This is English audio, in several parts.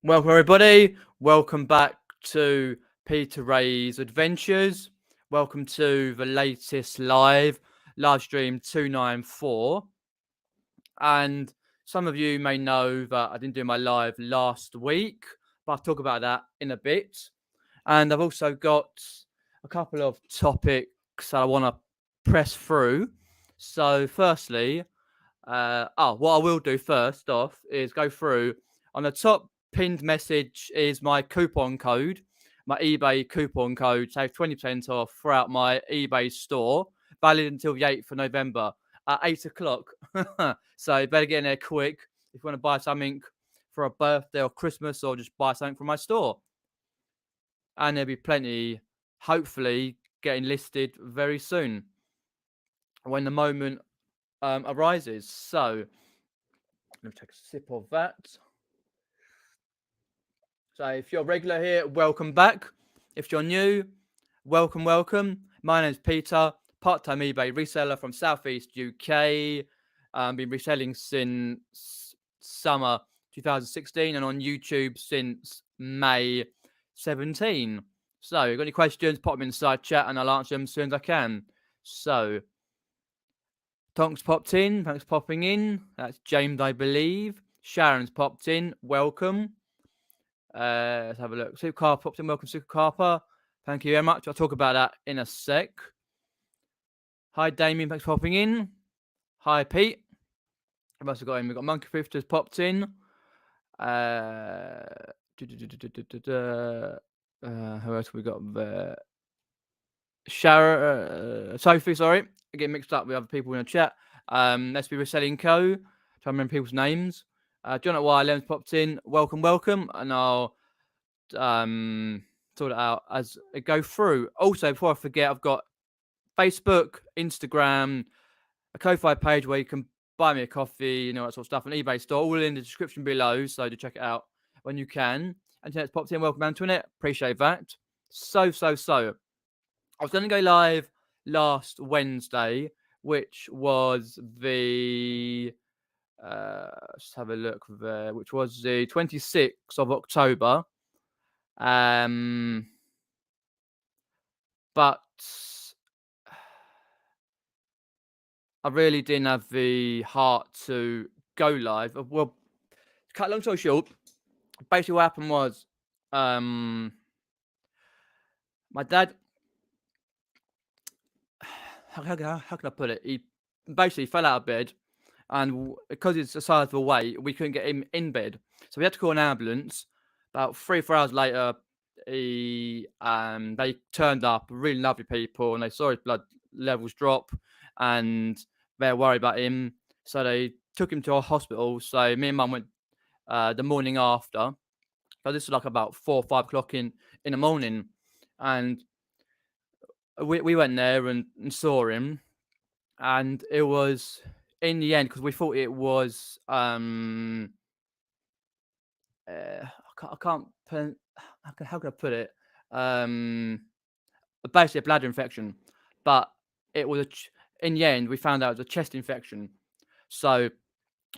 Welcome, everybody. Welcome back to Peter Ray's Adventures. Welcome to the latest live stream 294. And some of you may know that I didn't do my live last week, but I'll talk about that in a bit. And I've also got a couple of topics that I want to press through. So, firstly, what I will do first off is go through on the top pinned message is my coupon code, my eBay coupon code, save 20% off throughout my eBay store, valid until the 8th of November at 8 o'clock. So you better get in there quick if you want to buy something for a birthday or Christmas, or just buy something from my store. And there'll be plenty, hopefully, getting listed very soon when the moment arises. So let me take a sip of that. So if you're a regular here, welcome back. If you're new, welcome. My name is Peter, part-time eBay reseller from Southeast UK. Been reselling since summer 2016 and on YouTube since May 17. So if you've got any questions, pop them in the side chat and I'll answer them as soon as I can. So Tonks popped in. Thanks for popping in. That's James, I believe. Sharon's popped in. Welcome. Let's have a look. Super Car popped in. Welcome, Super Carper. Thank you very much. I'll talk about that in a sec. Hi, Damien. Thanks for popping in. Hi, Pete. I've also got him. We've got Monkey Thrifters popped in. Who else have we got there? Sophie, sorry. I get mixed up with other people in the chat. Let's be Reselling Co. Trying to remember people's names. John at Lem's popped in. Welcome. And I'll sort it out as I go through. Also, before I forget, I've got Facebook, Instagram, a Ko-Fi page where you can buy me a coffee, that sort of stuff, an eBay store, all in the description below, so to check it out when you can. Antoinette's popped in. Welcome, Antoinette. Appreciate that. So. I was going to go live last Wednesday, which was the let's have a look there, which was the 26th of October. But I really didn't have the heart to go live. Well, cut long story short, basically what happened was my dad, how can I put it? He basically fell out of bed, and because it's the size of the weight, we couldn't get him in bed. So we had to call an ambulance. About 3-4 hours later, they turned up, really lovely people, and they saw his blood levels drop, and they're worried about him. So they took him to a hospital. So me and Mum went the morning after. So this was like about 4 or 5 o'clock in the morning, and we went there and saw him, and it was in the end, because we thought it was I can't put, how can I put it? Basically a bladder infection, but it was in the end we found out it was a chest infection. So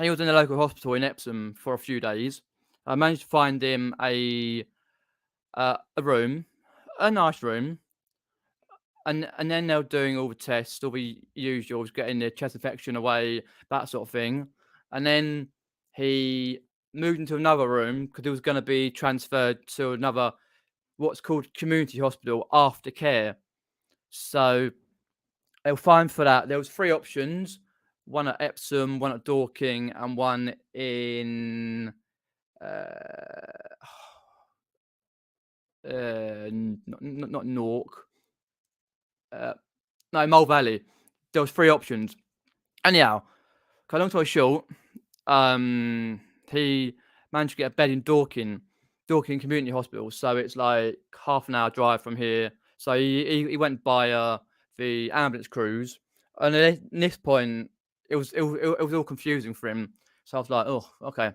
he was in the local hospital in Epsom for a few days. I managed to find him a room, a nice room. And then they were doing all the tests, all the usuals, getting the chest infection away, that sort of thing. And then he moved into another room because he was going to be transferred to another, what's called community hospital, aftercare. So they were fine for that. There was 3 options: one at Epsom, one at Dorking, and one in not Newark. No, Mole Valley. There was 3 options. Anyhow, long story short, he managed to get a bed in Dorking Community Hospital. So it's like half an hour drive from here. So he went by the ambulance crews, and at this point, it was all confusing for him. So I was like, oh, okay.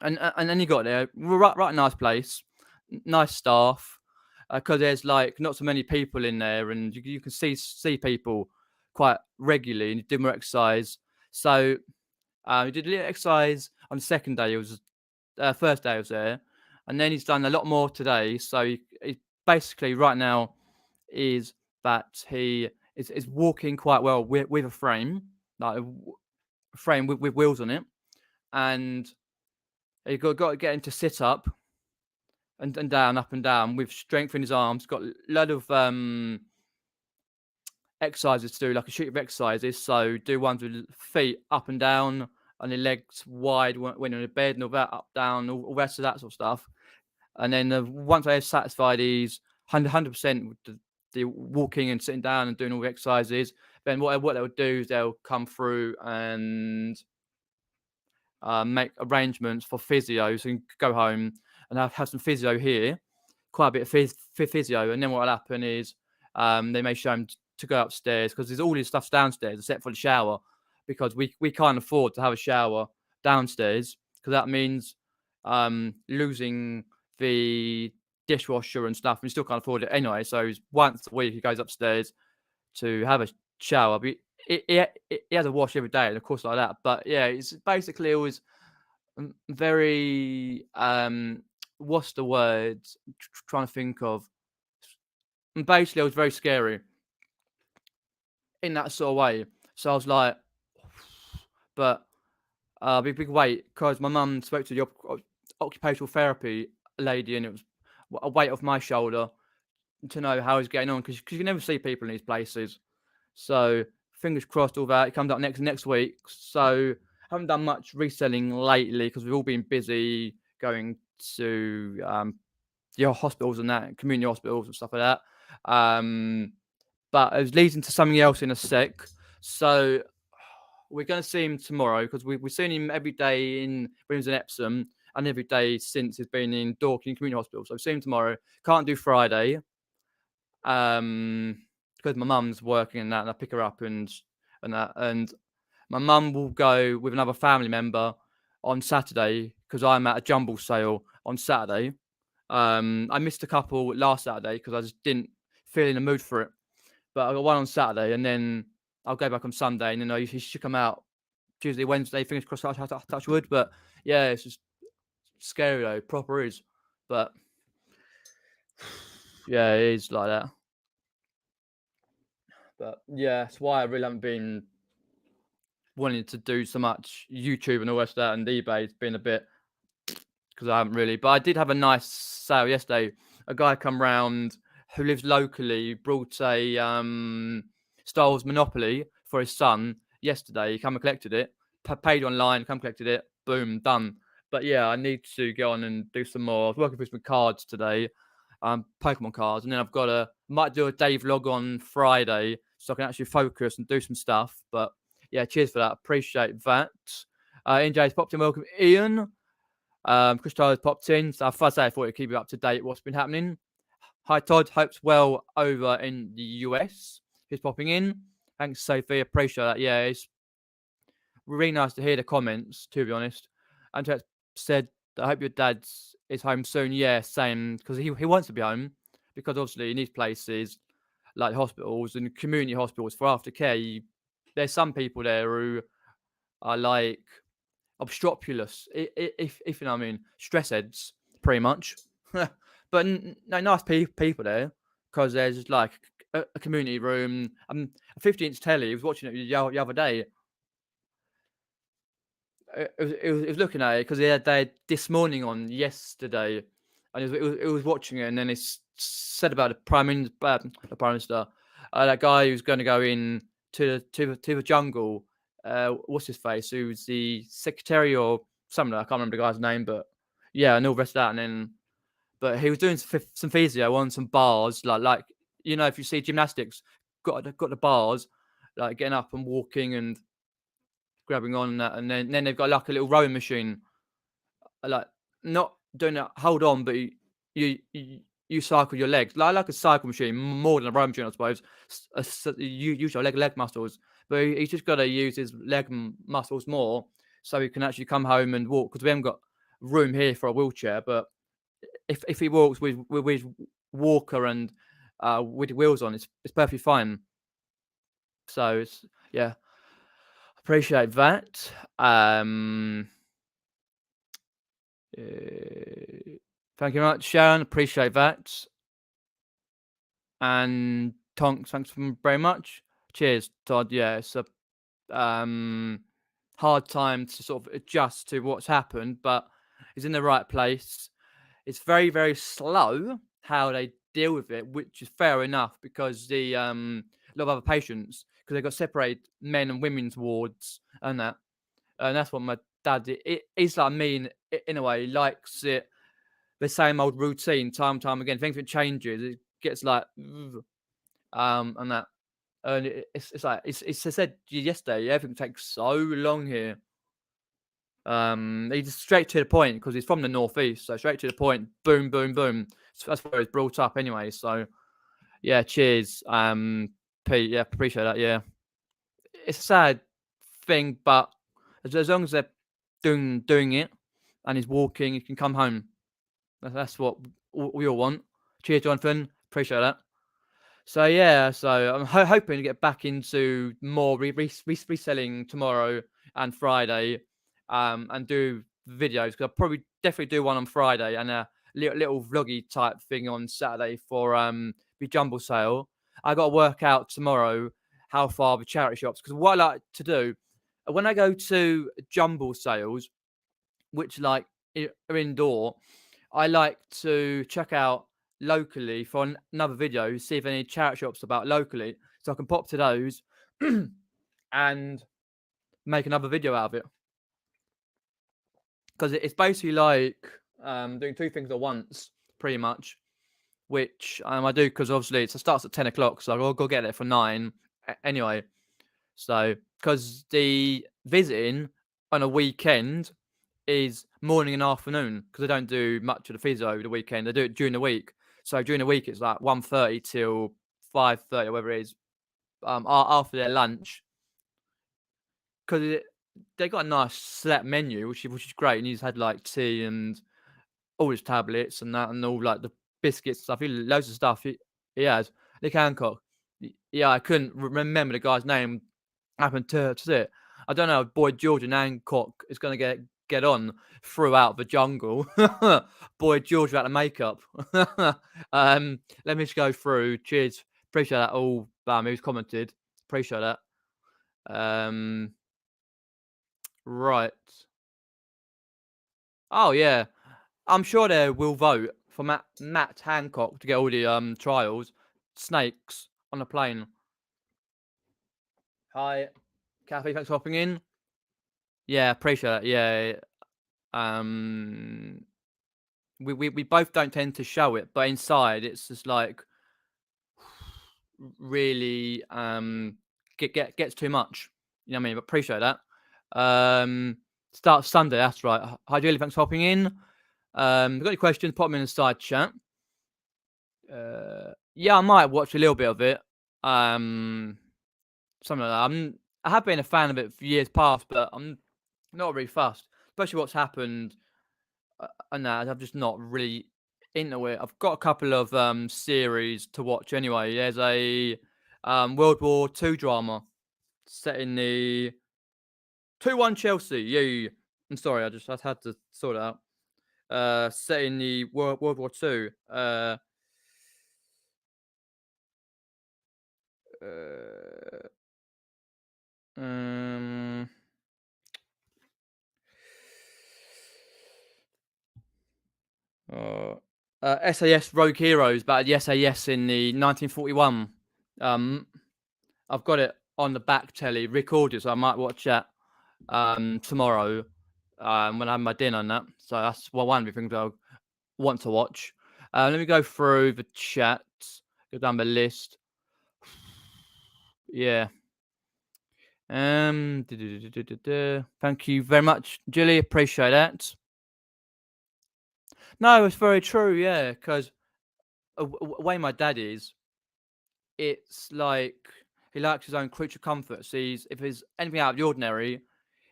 And then he got there, right nice place, nice staff. Because there's like not so many people in there, and you can see people quite regularly, and you do more exercise. So he did a little exercise on the second day. It was first day I was there, and then he's done a lot more today. So he basically right now is that he is walking quite well with a frame, like a frame with wheels on it, and he got to get him to sit up and down, up and down with strength in his arms. Got a lot of exercises to do, like a sheet of exercises. So do ones with feet up and down and the legs wide when in the bed and all that, up, down, all rest of that sort of stuff. And then once they're satisfied, he's 100% with the walking and sitting down and doing all the exercises. Then what they'll do is they'll come through and make arrangements for physio, so you can go home and have some physio here, quite a bit of physio. And then what will happen is they may show him to go upstairs because there's all this stuff downstairs except for the shower, because we can't afford to have a shower downstairs, because that means losing the dishwasher and stuff. We still can't afford it anyway. So once a week he goes upstairs to have a shower. But he has a wash every day, and of course like that. But yeah, it's basically always very what's the word? Trying to think of. And basically, it was very scary in that sort of way. So I was like, but big wait, because my mum spoke to the occupational therapy lady, and it was a weight off my shoulder to know how he's getting on, because you can never see people in these places. So fingers crossed, all that it comes up next week. So haven't done much reselling lately because we've all been busy going to the hospitals and that, community hospitals and stuff like that. But it was leading to something else in a sec. So we're going to see him tomorrow, because we've seen him every day when he was in Epsom, and every day since he's been in Dorking Community Hospital. So we've seen him tomorrow. Can't do Friday. Because my mum's working and that, and I pick her up and that. And my mum will go with another family member on Saturday, because I'm at a jumble sale on Saturday. I missed a couple last Saturday because I just didn't feel in the mood for it. But I got one on Saturday, and then I'll go back on Sunday, and then he should come out Tuesday, Wednesday. Fingers crossed, touch wood. But yeah, it's just scary though, proper is. But yeah, it is like that. But yeah, that's why I really haven't been wanting to do so much YouTube and all the rest of that, and eBay's been a bit, because I haven't really. But I did have a nice sale yesterday. A guy come round who lives locally, brought a Star Wars Monopoly for his son yesterday. He come and collected it, paid online, come collected it, boom, done. But yeah, I need to go on and do some more. I was working with some cards today, Pokemon cards, and then might do a day vlog on Friday, so I can actually focus and do some stuff. But yeah, cheers for that. Appreciate that. NJ's popped in. Welcome, Ian. Chris Tyler's popped in. So I thought he'd keep you up to date what's been happening. Hi, Todd. Hope's well over in the US. He's popping in. Thanks, Sophie. Appreciate that. Yeah, it's really nice to hear the comments, to be honest. Antoinette said, I hope your dad is home soon. Yeah, same. Because he wants to be home, because obviously in these places like hospitals and community hospitals for aftercare, there's some people there who are like obstropulous, if you know what I mean, stress heads, pretty much. But nice people there, because there's like a community room, a 50-inch telly. I was watching it the other day. It was looking at it because they had This Morning on yesterday, and it was watching it, and then it said about the prime minister, that guy who's going to go in to the jungle. What's his face? Who's the secretary or something? I can't remember the guy's name, but yeah, and all the rest of that. And then, but he was doing some physio on some bars, like if you see gymnastics, got the bars, like getting up and walking and grabbing on that, and then they've got like a little rowing machine, like not doing it hold on, but you cycle your legs like a cycle machine, more than a rowing machine, I suppose. You use your leg muscles, but he's just got to use his leg muscles more, so he can actually come home and walk, because we haven't got room here for a wheelchair. But if he walks with his walker and with the wheels on, it's perfectly fine. So it's, yeah, appreciate that. Thank you very much, Sharon. Appreciate that. And Tonks, thanks very much. Cheers, Todd. Yeah, it's a hard time to sort of adjust to what's happened, but he's in the right place. It's very, very slow how they deal with it, which is fair enough because the a lot of other patients, because they've got separated men and women's wards and that. And that's what my dad did. He's like me in a way. He likes it, the same old routine time and time again. If anything changes, it gets like, and that. And it's like, it's I said yesterday, everything takes so long here. He's straight to the point because he's from the northeast, so straight to the point. Boom, boom, boom. So that's where he's brought up anyway. So yeah, cheers, Pete. Yeah, appreciate that. Yeah, it's a sad thing, but as long as they're doing it and he's walking, he can come home. That's what we all want. Cheers, Jonathan. Appreciate that. So yeah, so I'm hoping to get back into more reselling tomorrow and Friday, and do videos, because I'll probably definitely do one on Friday and a little vloggy type thing on Saturday for the jumble sale. I got to work out tomorrow how far the charity shops, because what I like to do when I go to jumble sales, which like are indoor, I like to check out locally for another video, see if any charity shops about locally, so I can pop to those and make another video out of it. Because it's basically like doing two things at once, pretty much, which I do because obviously it starts at 10 o'clock, so I'll go get it for 9 anyway. So, because the visiting on a weekend is morning and afternoon, because they don't do much of the physio over the weekend. They do it during the week. So during the week, it's like 1:30 till 5:30, or whatever it is, after their lunch. Because they got a nice set menu, which is great. And he's had like tea and all his tablets and that, and all like the biscuits stuff. Loads of stuff he has. Nick Hancock. Yeah, I couldn't remember the guy's name. Happened to it. I don't know. Boy George and Hancock is going to get on throughout the jungle. Boy George without the makeup. Let me just go through. Cheers. Appreciate that. All who's commented. Appreciate that. Right. Oh yeah. I'm sure they will vote for Matt Hancock to get all the trials. Snakes on a plane. Hi, Kathy. Thanks for hopping in. Yeah, appreciate that. Yeah. We both don't tend to show it, but inside it's just like really gets too much. You know what I mean? But appreciate that. Start Sunday. That's right. Hi, Julie. Thanks for hopping in. If you've got any questions, pop them in the side chat. Yeah, I might watch a little bit of it. Something like that. I have been a fan of it for years past, but I'm not really fussed, especially what's happened. And that I'm just not really into it. I've got a couple of series to watch anyway. There's a World War II drama set in the 2-1 Chelsea. Yeah. I'm sorry, I had to sort it out. Set in the World War II. SAS Rogue Heroes, but the SAS in the 1941. I've got it on the back telly recorded, so I might watch that tomorrow when I have my dinner and that. So that's one of the things I want to watch. Let me go through the chat, go down the list. Yeah. Thank you very much, Julie. Appreciate that. No, it's very true. Yeah, because way my dad is, it's like he likes his own creature comforts. If there's anything out of the ordinary,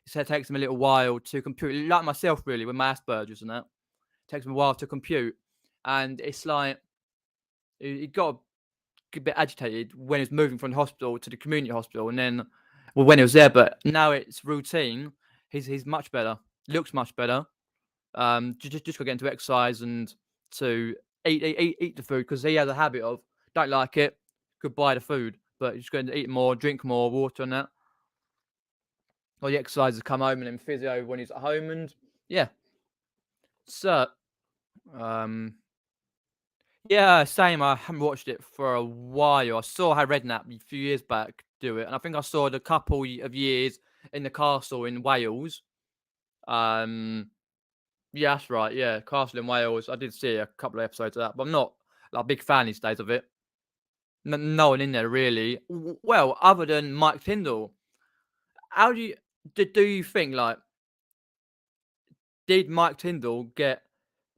it takes him a little while to compute. Like myself, really, with my Asperger's and that, it takes him a while to compute. And it's like he got a bit agitated when he was moving from the hospital to the community hospital, and then when he was there. But now it's routine. He's much better. Looks much better. Just got to get into exercise and to eat the food because he has a habit of don't like it, could buy the food, but he's going to eat more, drink more water and that. Or the exercises come home and then physio when he's at home, and yeah. So yeah, same. I haven't watched it for a while. I saw how Redknapp a few years back do it, and I think I saw it a couple of years in the castle in Wales. Um, yeah, that's right. Yeah, Castle in Wales. I did see a couple of episodes of that, but I'm not like a big fan these days of it. No one in there really. Well, other than Mike Tyndall. How do you think like did Mike Tyndall get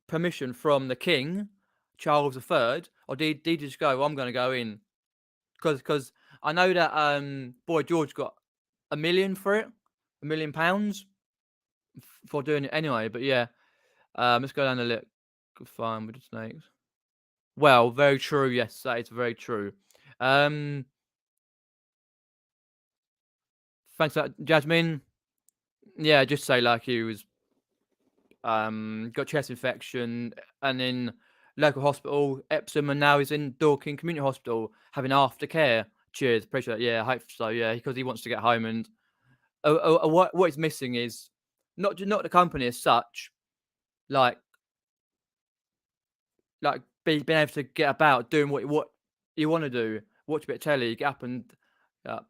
permission from the King, Charles III, or did he just go? I'm going to go in because I know that Boy George got 1 million for it, £1 million for doing it anyway. But yeah, let's go down the list. Fine with the snakes. Well, very true. Yes, that is very true. Um, thanks, for that, Jasmine. Yeah, just say like he was got chest infection, and in local hospital, Epsom, and now he's in Dorking Community Hospital having aftercare. Cheers, appreciate it. Yeah, I hope so. Yeah, because he wants to get home, and what he's missing is not the company as such, like being able to get about doing what you want to do, watch a bit of telly, get up and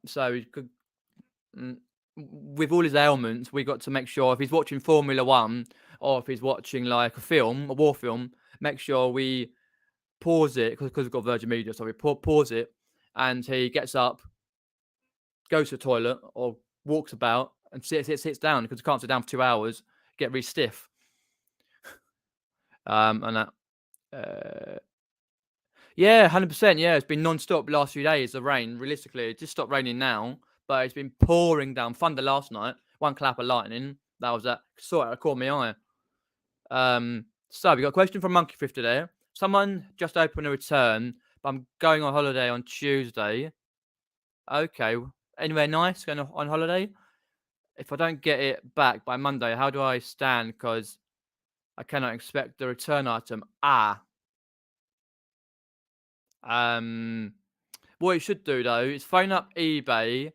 so he could. Mm, with all his ailments, we got to make sure if he's watching Formula One or if he's watching like a film, a war film, make sure we pause it because we've got Virgin Media, so we pause it, and he gets up, goes to the toilet or walks about and sits down because he can't sit down for 2 hours, get really stiff. And that, yeah, 100%. Yeah, it's been non-stop last few days. The rain, realistically, it just stopped raining now, but it's been pouring down. Thunder last night, one clap of lightning. That was that. Sort of caught my eye. So we got a question from Monkey Thrifter there. Someone just opened a return, but I'm going on holiday on Tuesday. Okay, anywhere nice going on holiday? If I don't get it back by Monday, how do I stand? Because I cannot expect the return item. What you should do though is phone up eBay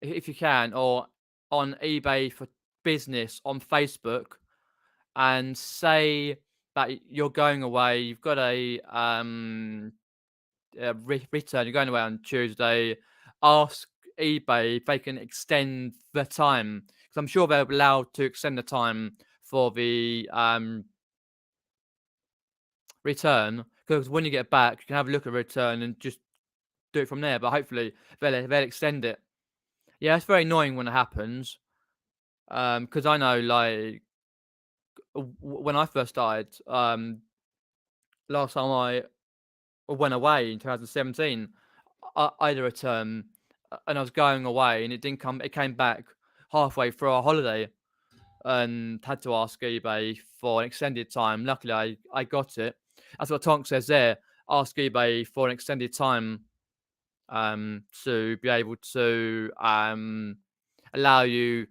if you can, or on eBay for business on Facebook, and say that you're going away. You've got a return. You're going away on Tuesday. Ask eBay if they can extend the time because I'm sure they're allowed to extend the time for the return. Because when you get back, you can have a look at the return and just do it from there. But hopefully they'll extend it. Yeah, it's very annoying when it happens. Because I know like when I first started, last time I went away in 2017, I had a return and I was going away and it didn't come. It came back halfway through our holiday and had to ask eBay for an extended time. Luckily, I got it. That's what Tonk says there. Ask eBay for an extended time to be able to allow you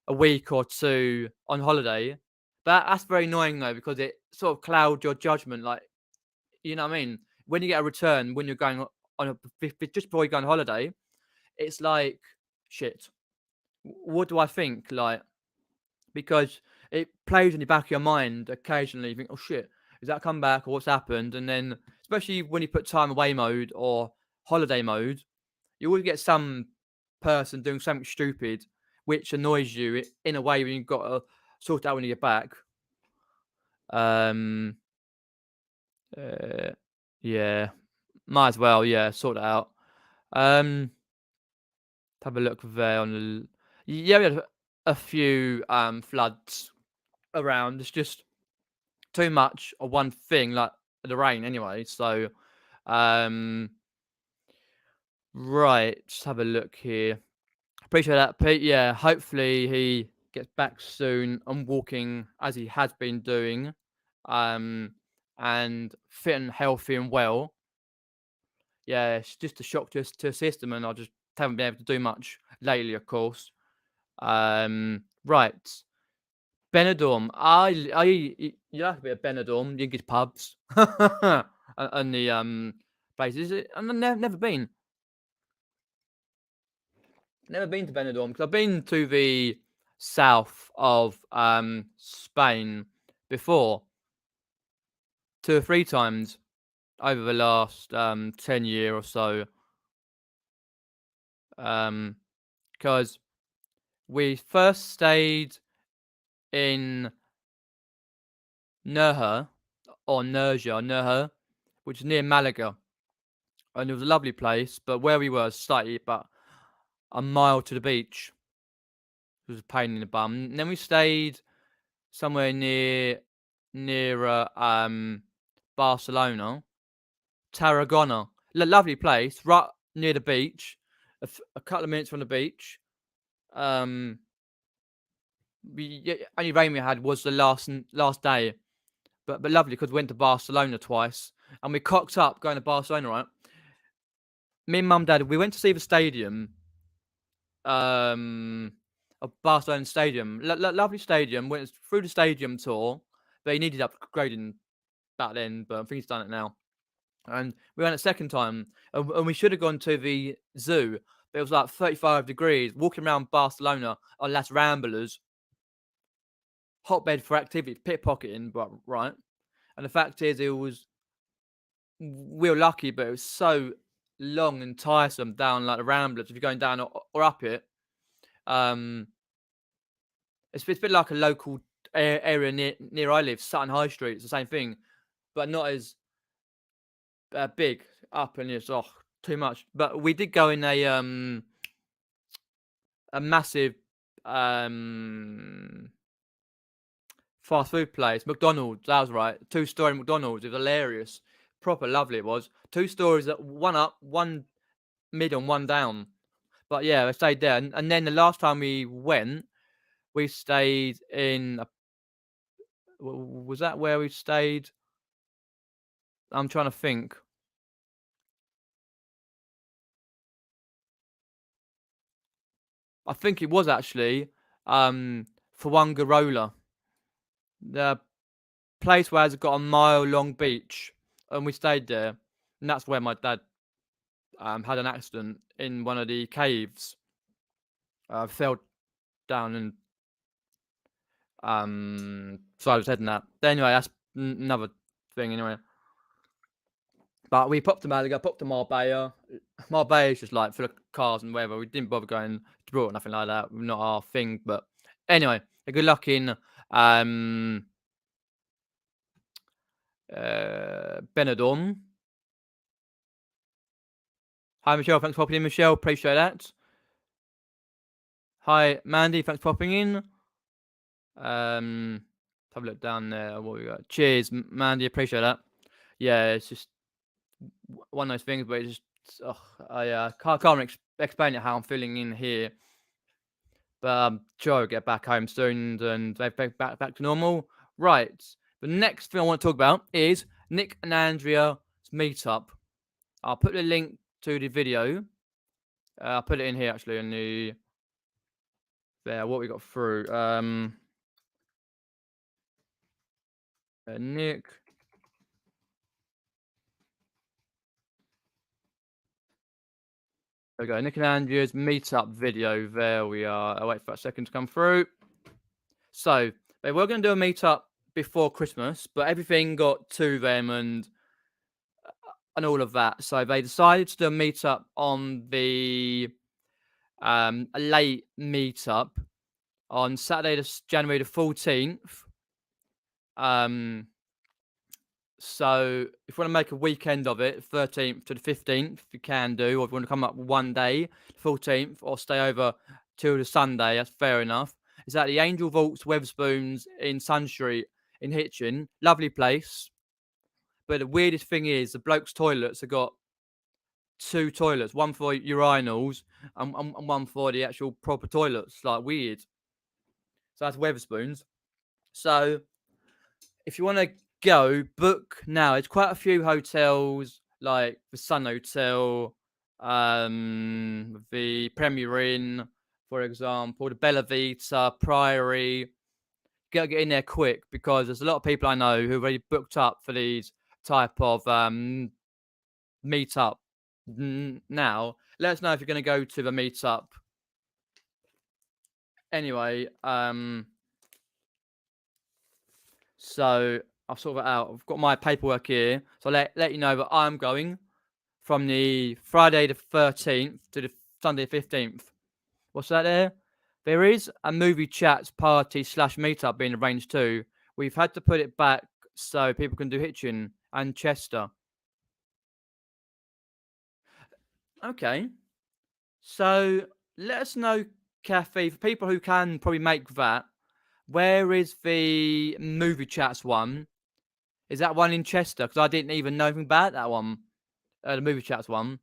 a week or two on holiday. But that's very annoying though because it sort of clouds your judgment. Like, you know what I mean? When you get a return when you're going on just before you go on holiday, it's like shit. What do I think? Like, because it plays in the back of your mind occasionally. You think, oh shit, is that come back or what's happened? And then, especially when you put time away mode or holiday mode, you always get some person doing something stupid, which annoys you in a way when you've got to sort it out when you get back. Um, yeah, might as well, yeah, sort it out. Have a look there on the. Yeah, we had a few floods around. It's just too much of one thing, like the rain, anyway. So, um, right, just have a look here. Appreciate that, Pete. Yeah, hopefully he gets back soon and walking as he has been doing, and fit and healthy and well. Yeah, it's just a shock to the system, and I just haven't been able to do much lately, of course. Right. Benidorm. You like a bit of Benidorm, the English pubs, and the places. And I've never been. Never been to Benidorm because I've been to the south of Spain before, 2 or 3 times over the last 10 year or so. Because we first stayed in Nerja, which is near Malaga, and it was a lovely place. But where we were, slightly about a mile to the beach. It was a pain in the bum. And then we stayed somewhere near Barcelona, Tarragona. Lovely place, right near the beach, a couple of minutes from the beach. Only rain we had was the last day, but lovely because we went to Barcelona twice, and we cocked up going to Barcelona. Right, me and Mum, Dad, we went to see the stadium. Of Barcelona Stadium, lovely stadium. Went through the stadium tour. They needed upgrading back then, but I think he's done it now. And we went a second time, and we should have gone to the zoo, but it was like 35 degrees. Walking around Barcelona on Las Ramblas, hotbed for activities, pickpocketing, but right. And the fact is, we were lucky, but it was so long and tiresome down like the Ramblers. If you're going down or up it, it's a bit like a local area near I live, Sutton High Street. It's the same thing, but not as big up, and it's too much. But we did go in a massive fast food place, McDonald's. That was right, 2-story McDonald's. It was hilarious, proper lovely. It was 2 stories, one up, one mid, and one down. But yeah, I stayed there, and then the last time we went, we stayed in. Was that where we stayed? I'm trying to think. I think it was actually Fuengirola, the place where it's got a mile-long beach, and we stayed there, and that's where my dad had an accident in one of the caves. Fell down and so I was heading that. But anyway, that's another thing. Anyway, but we popped to Malaga, popped to Marbella. Marbella is just like full of cars and whatever. We didn't bother going to Gibraltar or nothing like that. Not our thing. But anyway, good luck in Benidorm. Hi, Michelle. Thanks for popping in, Michelle. Appreciate that. Hi, Mandy. Thanks for popping in. Have a look down there. What we got? Cheers, Mandy. Appreciate that. Yeah, it's just one of those things, but it's just I can't explain it how I'm feeling in here. But I'm sure I'll get back home soon and they're back to normal. Right. The next thing I want to talk about is Nick and Andrea's meetup. I'll put the link to the video. I'll put it in here actually in the there. What we got through. Nick. There we go. Nick and Andrea's meetup video. There we are. I'll wait for that second to come through. So they were going to do a meetup before Christmas, but everything got to them and all of that. So they decided to do a meetup on a late meetup on Saturday, January the 14th. So if you want to make a weekend of it, 13th to the 15th, you can do, or if you want to come up one day, 14th, or stay over till the Sunday, that's fair enough. It's at the Angel Vaults Weatherspoons in Sun Street in Hitchin. Lovely place. But the weirdest thing is the blokes' toilets have got 2 toilets, one for urinals and one for the actual proper toilets. Like weird. So that's Weatherspoons. So if you want to go, book now. It's quite a few hotels like the Sun Hotel, the Premier Inn, for example, the Bella Vita, Priory. get in there quick, because there's a lot of people I know who've already booked up for these type of meetup. Now, let us know if you're going to go to the meetup. Anyway, so I'll sort it out. I've got my paperwork here, so I'll let you know that I'm going from the Friday the 13th to the Sunday 15th. What's that there? There is a movie chats party / meetup being arranged too. We've had to put it back so people can do Hitchin and Chester. Okay. So let us know, Kathy, for people who can probably make that. Where is the movie chats one? Is that one in Chester? Because I didn't even know anything about that one, the movie chats one.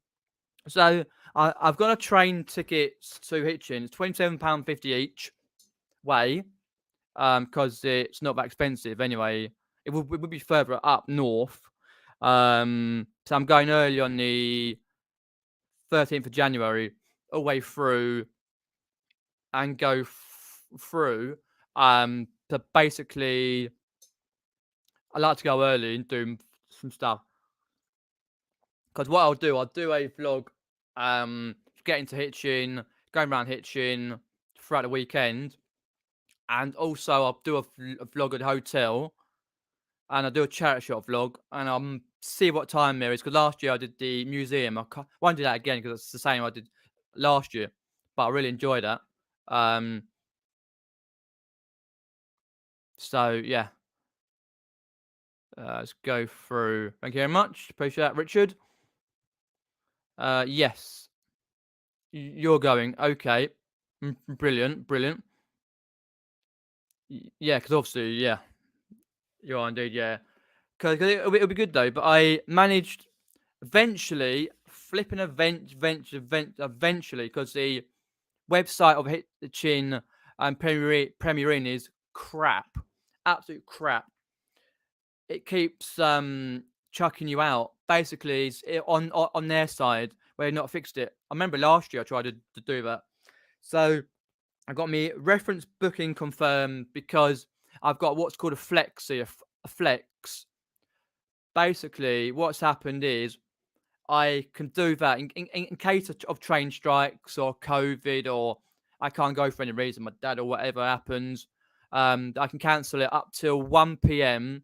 So I've got a train tickets to Hitchin. It's £27.50 each way, because it's not that expensive anyway. It would be further up north. So I'm going early on the 13th of January, all the way through, and go through. So basically, I like to go early and do some stuff. Because what I'll do a vlog, getting to Hitchin, going around Hitchin throughout the weekend, and also I'll do a vlog at the hotel, and I'll do a charity shop vlog, and I'll see what time there is. Because last year I did the museum. I won't do that again because it's the same I did last year, but I really enjoyed that. So yeah, let's go through. Thank you very much. Appreciate that, Richard. Yes, you're going. Okay, brilliant. Yeah, because obviously, yeah, you are indeed. Yeah, because it'll be good though. But I managed eventually eventually, because the website of Hitchin and Premier Inn is crap, absolute crap. It keeps chucking you out. Basically, it's on their side where they've not fixed it. I remember last year I tried to do that. So I got me reference booking confirmed, because I've got what's called a flexi, a flex. Basically, what's happened is I can do that in case of train strikes or COVID, or I can't go for any reason, my dad or whatever happens. I can cancel it up till 1 p.m.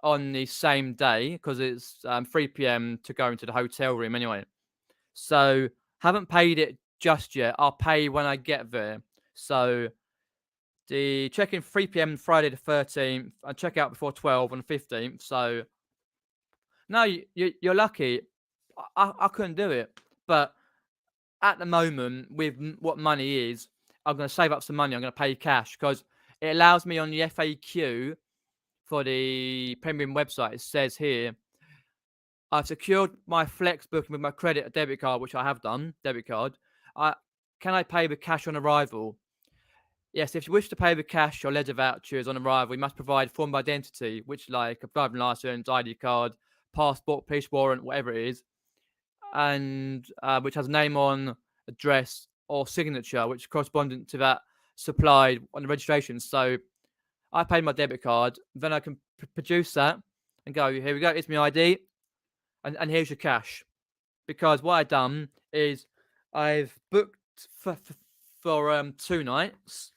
On the same day, because it's 3 p.m. to go into the hotel room anyway. So haven't paid it just yet. I'll pay when I get there. So the check-in 3 p.m. Friday the 13th, and check out before 12 on the 15th. So no, you're lucky. I couldn't do it, but at the moment, with what money is, I'm going to save up some money. I'm going to pay cash, because it allows me on the FAQ for the premium website. It says here, I've secured my flex booking with my credit or debit card, which I have done, debit card. Can I pay with cash on arrival? Yes, if you wish to pay with cash or ledger vouchers on arrival, you must provide form of identity, which like a driving license, ID card, passport, police warrant, whatever it is, and which has a name on, address, or signature, which is correspondent to that supplied on the registration. So I paid my debit card, then I can produce that and go, here we go, it's my ID, and here's your cash. Because what I've done is I've booked for 2 nights,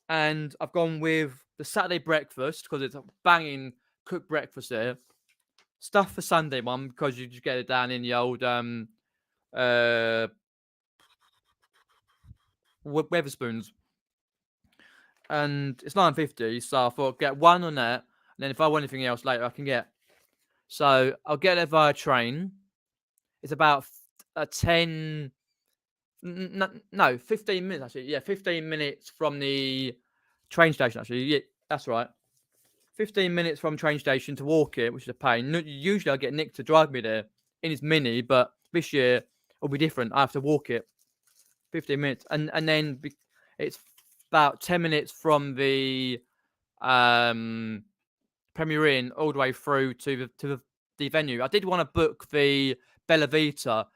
and I've gone with the Saturday breakfast, because it's a banging cooked breakfast there. Stuff for Sunday one, because you just get it down in the old Weatherspoons, and it's £9.50. So I thought, get one on that, and then if I want anything else later, I can get. So I'll get there via train. It's about 15 minutes actually. Yeah, 15 minutes from the train station actually. Yeah, that's right. 15 minutes from train station to walk it, which is a pain. Usually I get Nick to drive me there in his Mini, but this year it'll be different. I have to walk it 15 minutes, and then it's about 10 minutes from the Premier Inn all the way through to the venue. I did want to book the Bella Vita,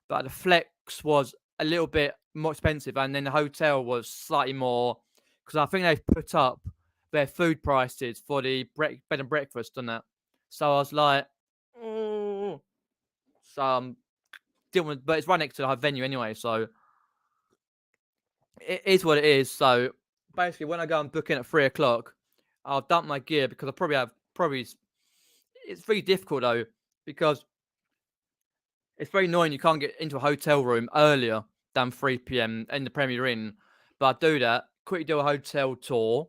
but the Flex was a little bit more expensive, and then the hotel was slightly more because I think they've put up their food prices for the bed and breakfast and that. So I was like, oh. So didn't want, but it's right next to the venue anyway, so it is what it is. So basically, when I go and book in at 3 o'clock, I'll dump my gear because I probably it's really difficult though because it's very annoying you can't get into a hotel room earlier than 3 p.m. in the Premier Inn. But I do that, quickly do a hotel tour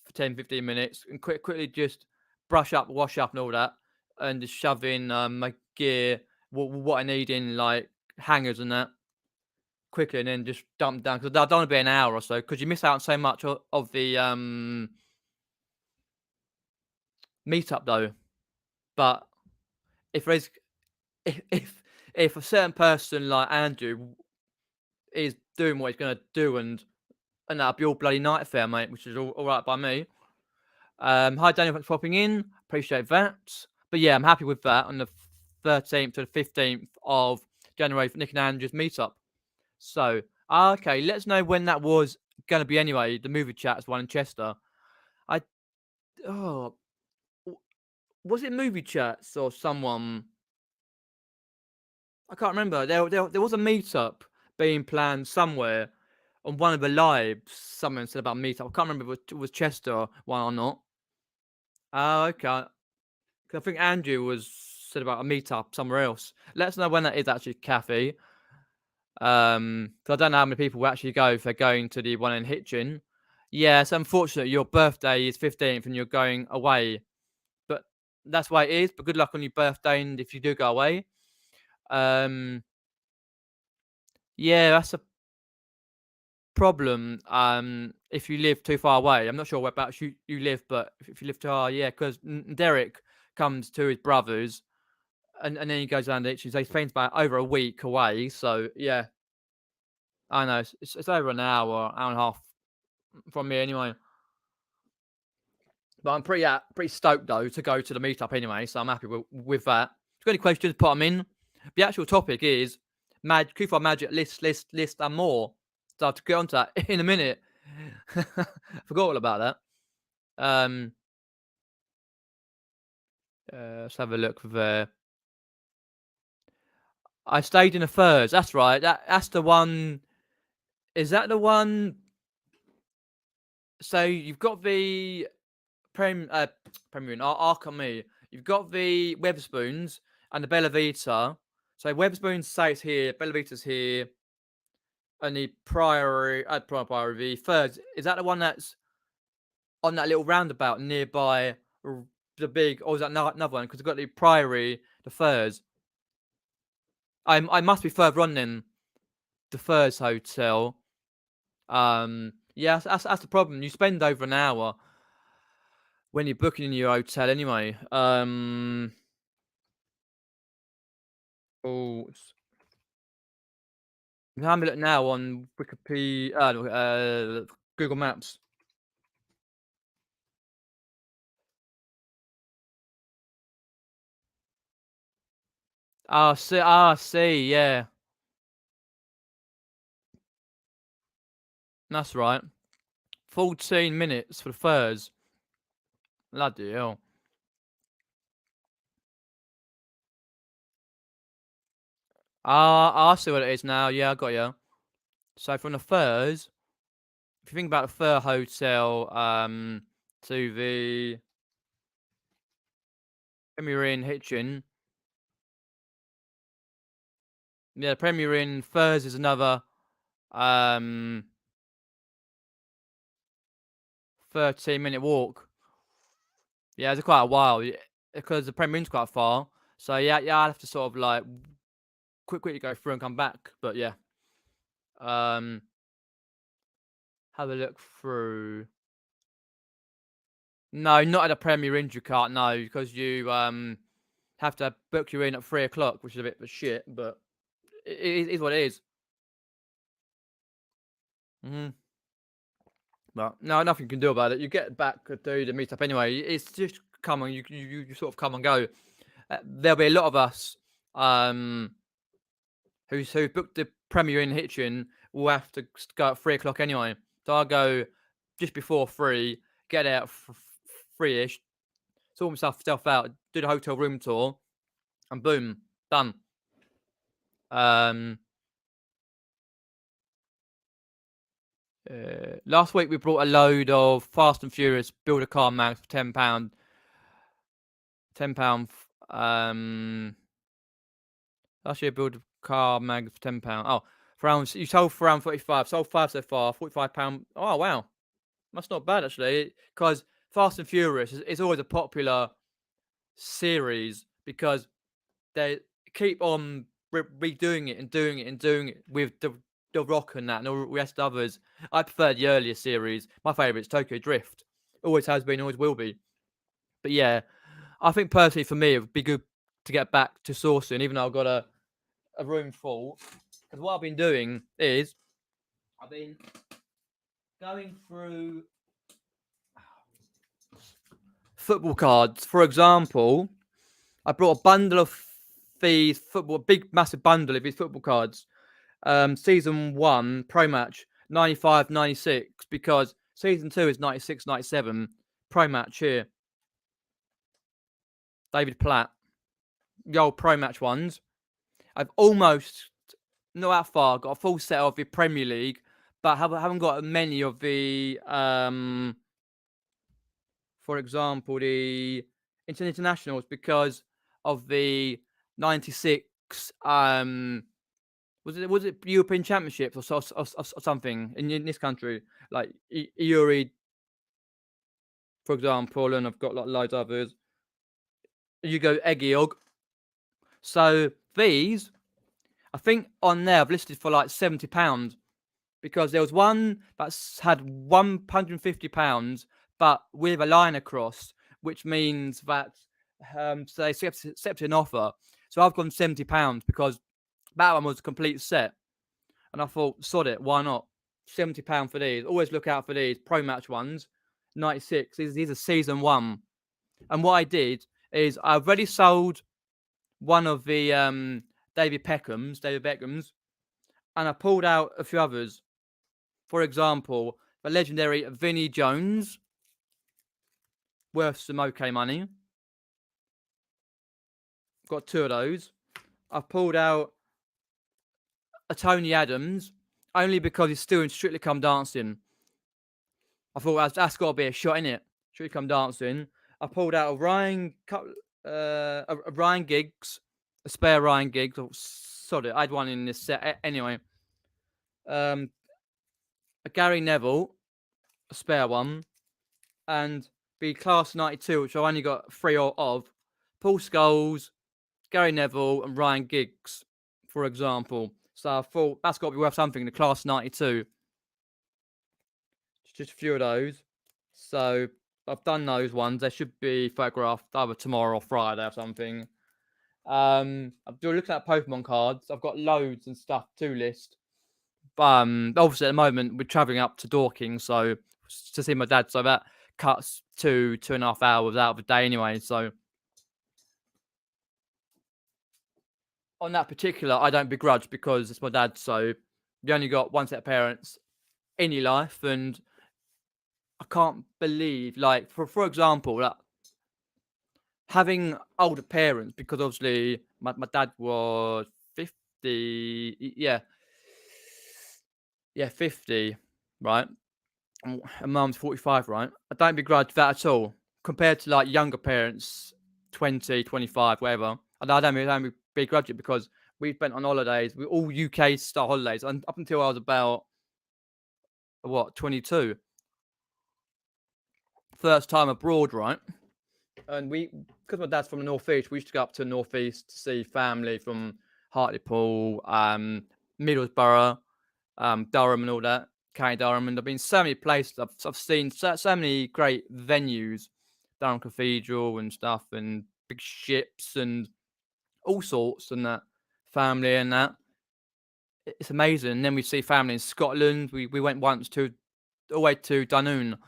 for 10, 15 minutes and quickly just brush up, wash up and all that and just shove in my gear, what I need in like hangers and that quickly and then just dump down because I don't want to be an hour or so because you miss out on so much of the meetup though. But if there's if a certain person like Andrew is doing what he's gonna do and that'll be all bloody night fair, mate, which is all right by me. Hi Daniel, thanks for popping in. Appreciate that. But yeah, I'm happy with that on the 13th to the 15th of January for Nick and Andrew's meetup. So okay, let us know when that was gonna be anyway. The movie chat's one in Chester. Oh, was it movie chats or someone? I can't remember. There was a meetup being planned somewhere on one of the lives. Someone said about meetup. I can't remember if it was Chester one or not. Oh, okay. 'Cause I think Andrew was said about a meetup somewhere else. Let us know when that is actually, Kathy. 'Cause I don't know how many people will actually go if they're going to the one in Hitchin. Yeah, it's unfortunate your birthday is 15th and you're going away. But that's why it is. But good luck on your birthday and if you do go away. Yeah, that's a problem. If you live too far away, I'm not sure whereabouts you live, but if you live too far, yeah, because Derek comes to his brother's, and then he goes down to Itchy. So he spends about over a week away. So yeah, I know it's over an hour and a half from me anyway. But I'm pretty stoked though to go to the meetup anyway. So I'm happy with that. If you've got any questions, put them in. The actual topic is Q4 Magic list and more. So I have to get onto that in a minute. Forgot all about that. Let's have a look there. I stayed in the Furs. That's right. That's the one. Is that the one? So you've got the Premier Arkham. You've got the Weatherspoons and the Bella Vita. So Weatherspoons stays here, Bella Vita's here, and the Priory, the Furs. Is that the one that's on that little roundabout nearby the big, or is that another one? Because we've got the Priory, the Furs. I must be further on then. The Furs Hotel. Yeah, that's the problem. You spend over an hour when you're booking in your hotel anyway. Oh, I'm having a look now on Wikipedia, Google Maps. See, yeah. That's right. 14 minutes for the Furs. Bloody hell. I see what it is now. Yeah, I got you. So from the Furs, if you think about the Fur Hotel, to the Premier Inn Hitchin. Yeah, Premier Inn Furs is another 13-minute walk. Yeah, it's quite a while because the Premier Inn's quite far. So yeah, I'll have to sort of like quickly go through and come back. But yeah, have a look through. No, not at a Premier Inn you can't. No, because you have to book you in at 3 o'clock, which is a bit of shit. But it is what it is. But no, nothing you can do about it. You get back to the meetup anyway. It's just come on. You sort of come and go. There'll be a lot of us who booked the Premier Inn Hitchin will have to go at 3 o'clock anyway. So I go just before 3, get out 3ish, sort myself out, do the hotel room tour, and boom, done. Um, Last week we brought a load of Fast and Furious build a car mags for £10. £10. Last year build a car mag for £10. Oh, for around you sold for around 45. Sold 5 so far. £45. Oh wow, that's not bad actually. Because Fast and Furious is always a popular series because they keep on redoing it and doing it and doing it with the Rock and that and all the rest of others. I prefer the earlier series. My favourite is Tokyo Drift. Always has been, always will be. But yeah, I think personally for me it would be good to get back to sourcing, even though I've got a room full. Because what I've been doing is I've been going through football cards. For example, I brought a bundle of these football, a big massive bundle of these football cards. Season 1 Pro Match 95, 96, because season 2 is 96, 97. Pro Match here. David Platt. The old Pro Match ones. I've almost, not that far, got a full set of the Premier League, but haven't got many of the, for example, the internationals because of the 96, was it European Championships or something in this country, like Yuri, for example, and I've got like loads of others. You go Egiog. So these, I think on there I've listed for like £70 because there was one that's had £150, but with a line across, which means that so they accepted an offer. So I've gone £70 because that one was a complete set. And I thought, sod it, why not? £70 for these. Always look out for these Pro Match ones. 96. These are season 1. And what I did is I've already sold one of the David Beckhams, and I pulled out a few others. For example, the legendary Vinnie Jones, worth some okay money. Got 2 of those. I've pulled out a Tony Adams, only because he's still in Strictly Come Dancing. I thought that's got to be a shot in it. Strictly Come Dancing. I pulled out a Ryan Giggs, a spare Ryan Giggs. Oh, sorry, I had one in this set anyway. A Gary Neville, a spare one, and the Class 92, which I only got 3 of. Paul Scholes, Gary Neville, and Ryan Giggs, for example. So I thought that's got to be worth something. The Class 92. Just a few of those. So I've done those ones. They should be photographed either tomorrow or Friday or something. I'm looking at Pokemon cards. I've got loads and stuff to list. Obviously at the moment we're travelling up to Dorking, so to see my dad. So that cuts 2.5 hours out of the day anyway. So on that particular, I don't begrudge because it's my dad. So you only got one set of parents in your life, and I can't believe, like, for example, like, having older parents, because obviously my dad was 50, yeah, 50, right? And mum's 45, right? I don't begrudge that at all. Compared to like younger parents, 20, 25, whatever. And I don't begrudge it because we went on holidays, we all UK style holidays, and up until I was about 22. First time abroad, right? And because my dad's from the northeast, we used to go up to the northeast to see family from Hartlepool, Middlesbrough, Durham, and all that. County Durham, and I've been so many places. I've seen so many great venues, Durham Cathedral and stuff, and big ships and all sorts, and that family and that. It's amazing. And then we see family in Scotland. We went once all the way to Dunoon,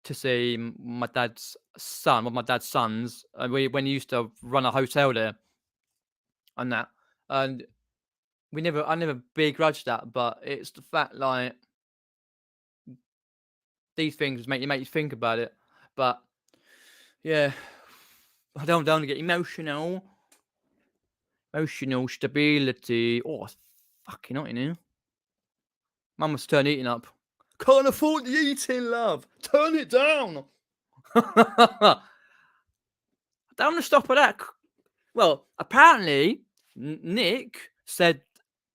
to see my dad's son, one of my dad's sons, when he used to run a hotel there, and that, and I never begrudged that, but it's the fact, like, these things make you think about it. But yeah, I don't wanna get emotional. Emotional stability. Oh, it's fucking hot in here. Mum must turn the heating up. Can't afford the eating, love. Turn it down. I don't wanna stop at that. Well, apparently, Nick said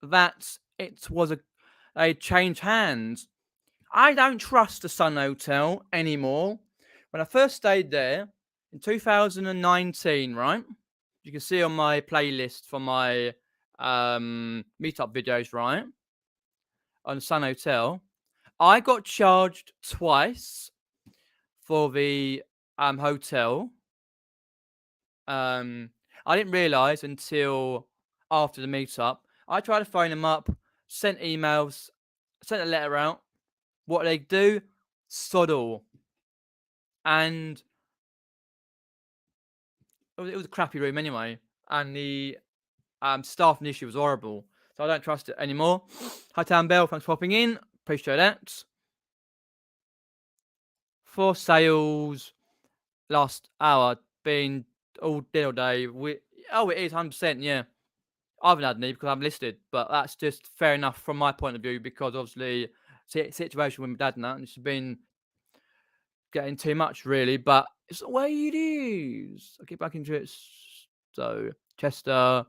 that it was a changed hands. I don't trust the Sun Hotel anymore. When I first stayed there in 2019, right? You can see on my playlist for my meetup videos, right? On the Sun Hotel, I got charged twice for the hotel. I didn't realize until after the meetup. I tried to phone them up, sent emails, sent a letter out. What they do, sod all. And it was a crappy room anyway, and the staff issue was horrible. So I don't trust it anymore. Hi, Town Bell. Thanks for popping in. Appreciate that. For sales, last hour, been all day all day. It is 100%, yeah. I haven't had any because I'm listed, but that's just fair enough from my point of view because obviously situation with my dad and that, and it's been getting too much really, but it's the way it is. I'll get back into it. So Chester, I'll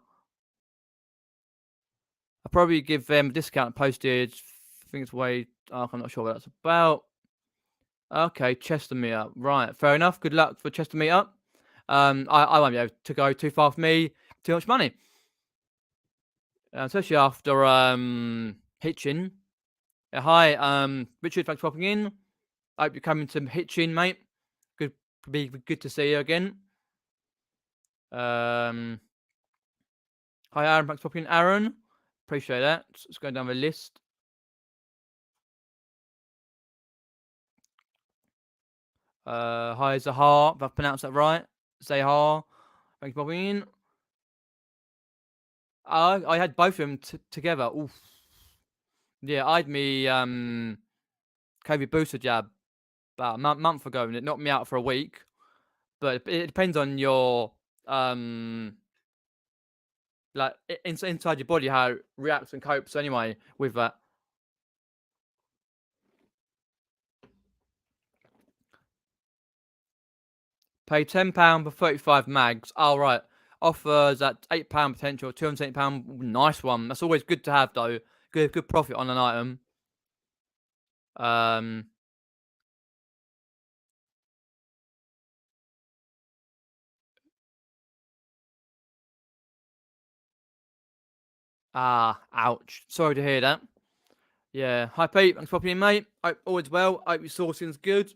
probably give them a discount postage. I think it's way. I'm not sure what that's about. Okay, Chester meetup. Right, fair enough. Good luck for Chester meetup. I won't be able to go too far for me. Too much money. Especially after Hitchin. Yeah, hi, Richard, thanks for popping in. I hope you're coming to Hitchin, mate. Be good to see you again. Hi, Aaron, thanks for popping in, Aaron. Appreciate that. Let's go down the list. Hi, Zahar, if I've pronounced that right. Zahar, thanks for popping in. I had both of them together. Oof. Yeah, I had me COVID booster jab about a month ago, and it knocked me out for a week. But it depends on your like inside your body how it reacts and copes anyway with that. Pay £10 for 35 mags. Oh, right. Offers at £8 potential, £270. Nice one. That's always good to have though. Good profit on an item. Ouch. Sorry to hear that. Yeah. Hi, Pete. Thanks for popping in, mate. Hope all is well. Hope your sourcing's good.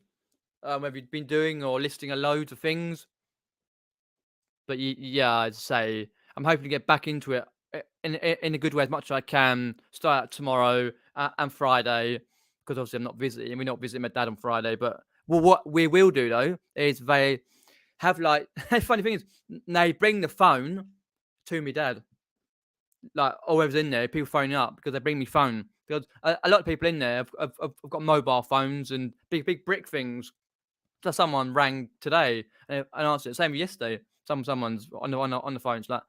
Whether you've been doing or listing a load of things. But yeah, I'd say I'm hoping to get back into it in a good way as much as I can. Start out tomorrow and Friday because obviously I'm not visiting. We're not visiting my dad on Friday. But what we will do though is they have like funny thing is they bring the phone to me dad. Like whoever's in there, people phoning up because they bring me phone. Because a lot of people in there have got mobile phones and big brick things. So someone rang today and answered it. Same with yesterday. Someone's on the phone. It's like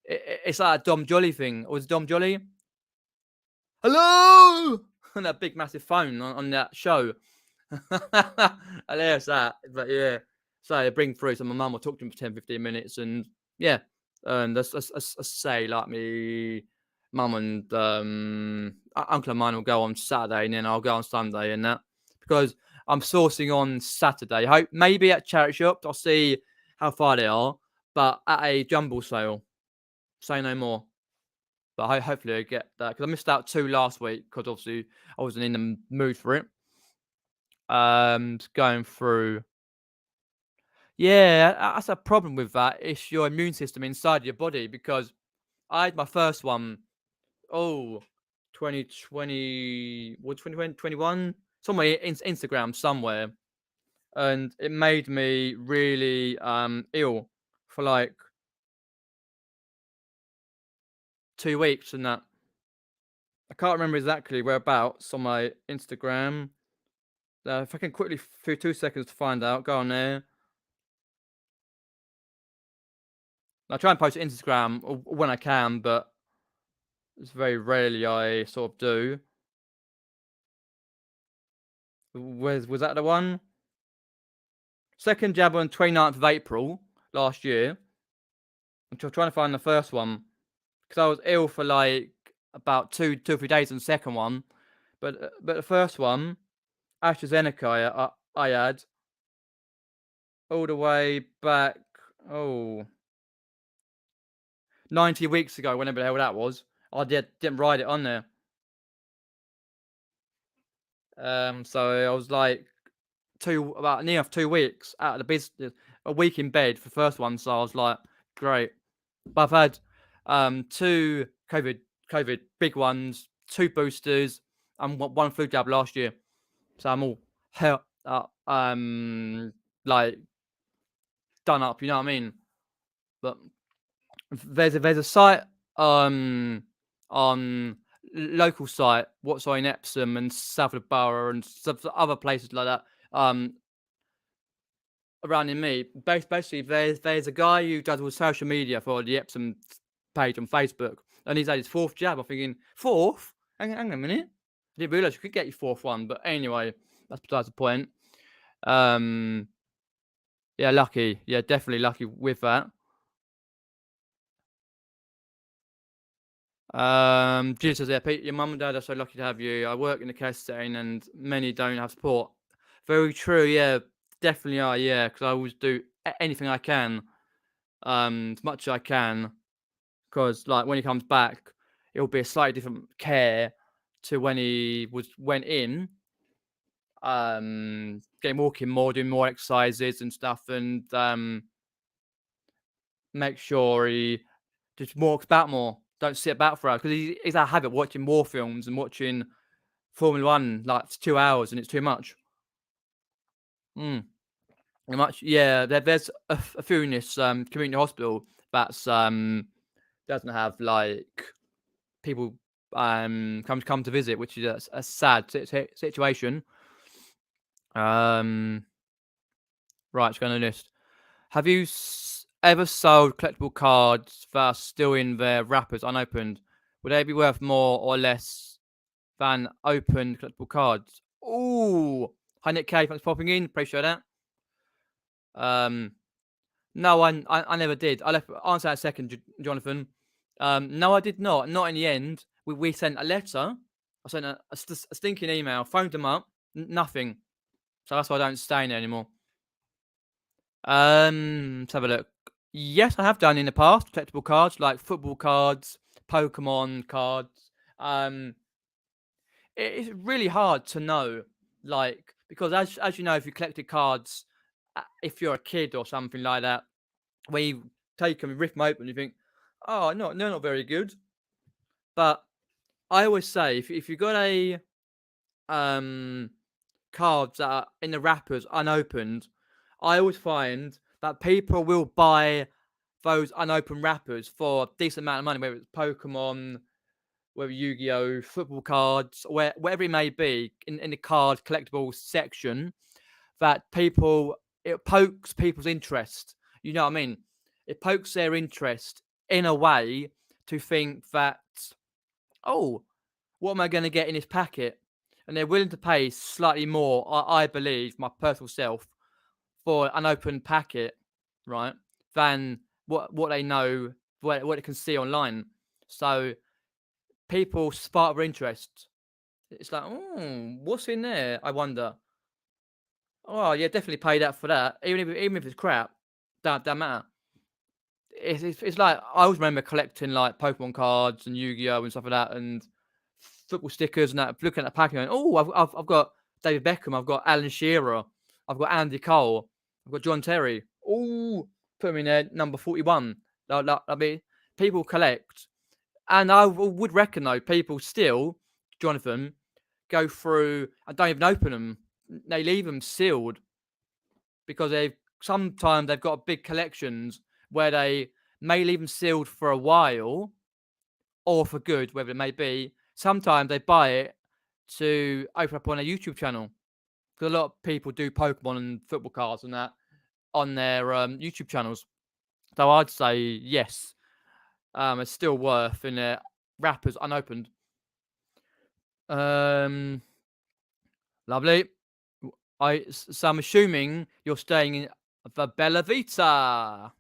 it's like a Dom Jolly thing. Or was it Dom Jolly? Hello, and that big massive phone on that show. Hilarious that. But yeah, so they bring through. So my mum will talk to him for 10-15 minutes, and yeah, and let's say like me, mum and uncle of mine will go on Saturday, and then I'll go on Sunday, and that because I'm sourcing on Saturday. Hope maybe at charity shops. I'll see how far they are, but at a jumble sale. Say no more. But hopefully I get that because I missed out 2 last week because obviously I wasn't in the mood for it. Going through. Yeah, that's a problem with that. It's your immune system inside your body because I had my first one. 2020, what 2021? Somewhere Instagram somewhere, and it made me really ill for like 2 weeks and that. I can't remember exactly whereabouts on my Instagram. If I can quickly, for 2 seconds to find out, go on there. I try and post to Instagram when I can, but it's very rarely I sort of do. Was that the one? Second jab on 29th of April last year. I'm trying to find the first one because I was ill for like about two or 3 days on the second one, but the first one, AstraZeneca, I had all the way back. Oh, 90 weeks ago, whenever the hell that was. I didn't write it on there. So I was like about near 2 weeks out of the business, a week in bed for the first one. So I was like, great. But I've had two COVID big ones, two boosters, and one flu jab last year. So I'm all like done up. You know what I mean? But there's a site on local site, what's in Epsom and south of the borough and some other places like that. Around in me, basically, there's a guy who does all social media for the Epsom page on Facebook, and he's had his fourth jab. I'm thinking, fourth? Hang on a minute. I didn't realise you could get your fourth one, but anyway, that's besides the point. Yeah, lucky. Yeah, definitely lucky with that. Jesus says, yeah, Pete, your mum and dad are so lucky to have you. I work in the care setting and many don't have support. Very true, yeah, definitely are, yeah, because I always do anything I can, as much as I can, because like when he comes back, it'll be a slightly different care to when he went in, getting walking more, doing more exercises and stuff, and make sure he just walks about more. Don't sit about for hours because he's a habit watching war films and watching Formula One like for 2 hours, and it's too much. Much, yeah. There's a few in this community hospital that's doesn't have like people come to visit, which is a sad situation. Right, let's go on the list. Have you ever sold collectible cards that are still in their wrappers unopened? Would they be worth more or less than open collectible cards? Ooh, hi Nick K, thanks for popping in. Appreciate that. No, I never did. I left answer that second, Jonathan. No, I did not. Not in the end. We sent a letter. I sent a stinking email. Phoned them up. Nothing. So that's why I don't stay in there anymore. Let's have a look. Yes, I have done in the past collectible cards like football cards, Pokemon cards. It's really hard to know, like, because as you know, if you collected cards, if you're a kid or something like that, when you take them and rip them open, you think, oh, no, they're not very good. But I always say, if you got a cards that are in the wrappers unopened, I always find that people will buy those unopened wrappers for a decent amount of money, whether it's Pokemon, whether Yu-Gi-Oh, football cards, wherever it may be, in the card collectible section, that it pokes people's interest. You know what I mean? It pokes their interest in a way to think that, oh, what am I going to get in this packet? And they're willing to pay slightly more, I believe, my personal self, for an open packet, right, than what they know, what they can see online. So people spark their interest. It's like, oh, what's in there? I wonder. Oh, yeah, definitely pay that for that. Even if it's crap, don't matter. It's like I always remember collecting like Pokemon cards and Yu-Gi-Oh and stuff like that, and football stickers and that. Looking at the pack and going, oh, I've got David Beckham, I've got Alan Shearer, I've got Andy Cole, I've got John Terry. Oh, put him in there, number 41. I mean, people collect, and I would reckon though people still, Jonathan, go through and don't even open them. They leave them sealed because sometimes they've got big collections where they may leave them sealed for a while or for good, whatever it may be, sometimes they buy it to open up on a YouTube channel. Because a lot of people do Pokemon and football cards and that on their YouTube channels. So I'd say yes, it's still worth in their wrappers unopened. Lovely. So I'm assuming you're staying in the Bella Vita.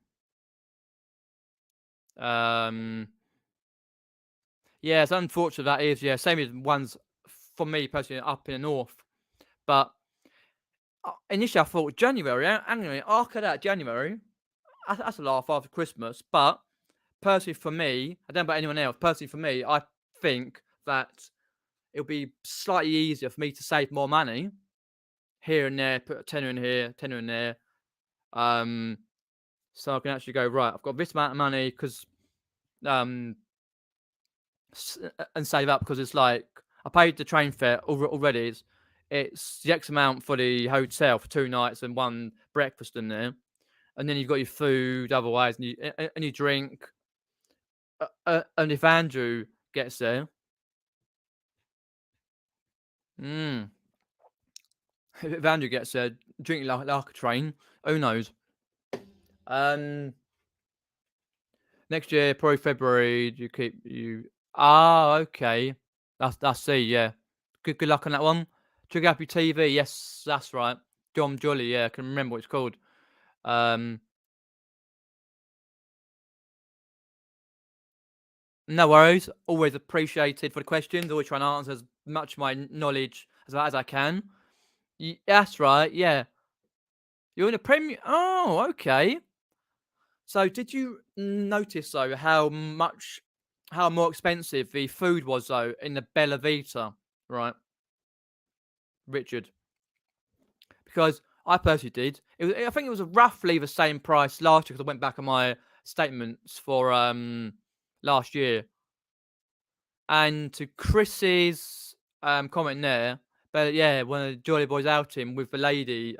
Yeah, it's unfortunate that is. Yeah, same as ones for me personally up in the north. But initially I thought January. Anyway, after that January, that's a laugh after Christmas. But personally for me, I don't know about anyone else. Personally for me, I think that it'll be slightly easier for me to save more money here and there, put a tenner in here, tenner in there. So I can actually go, right, I've got this amount of money because and save up, because it's like I paid the train fare already. It's the X amount for the hotel for 2 nights and 1 breakfast in there, and then you've got your food otherwise, and you drink. And if Andrew gets there, mm, if Andrew gets there, drinking like a train, who knows? Next year, probably February. Do you keep you? Ah, okay. That's see. Yeah. Good luck on that one. Trigger Happy TV. Yes, that's right. John Jolly. Yeah, I can remember what it's called. Um, no worries. Always appreciated for the questions. Always trying to answer as much of my knowledge as I can. That's right. Yeah. You're in a premium. Oh, okay. So, did you notice though how more expensive the food was though in the Bella Vita, right, Richard? Because I personally did. I think it was roughly the same price last year, because I went back on my statements for last year. And to Chris's comment there, but yeah, when the Jolly Boys outing with the lady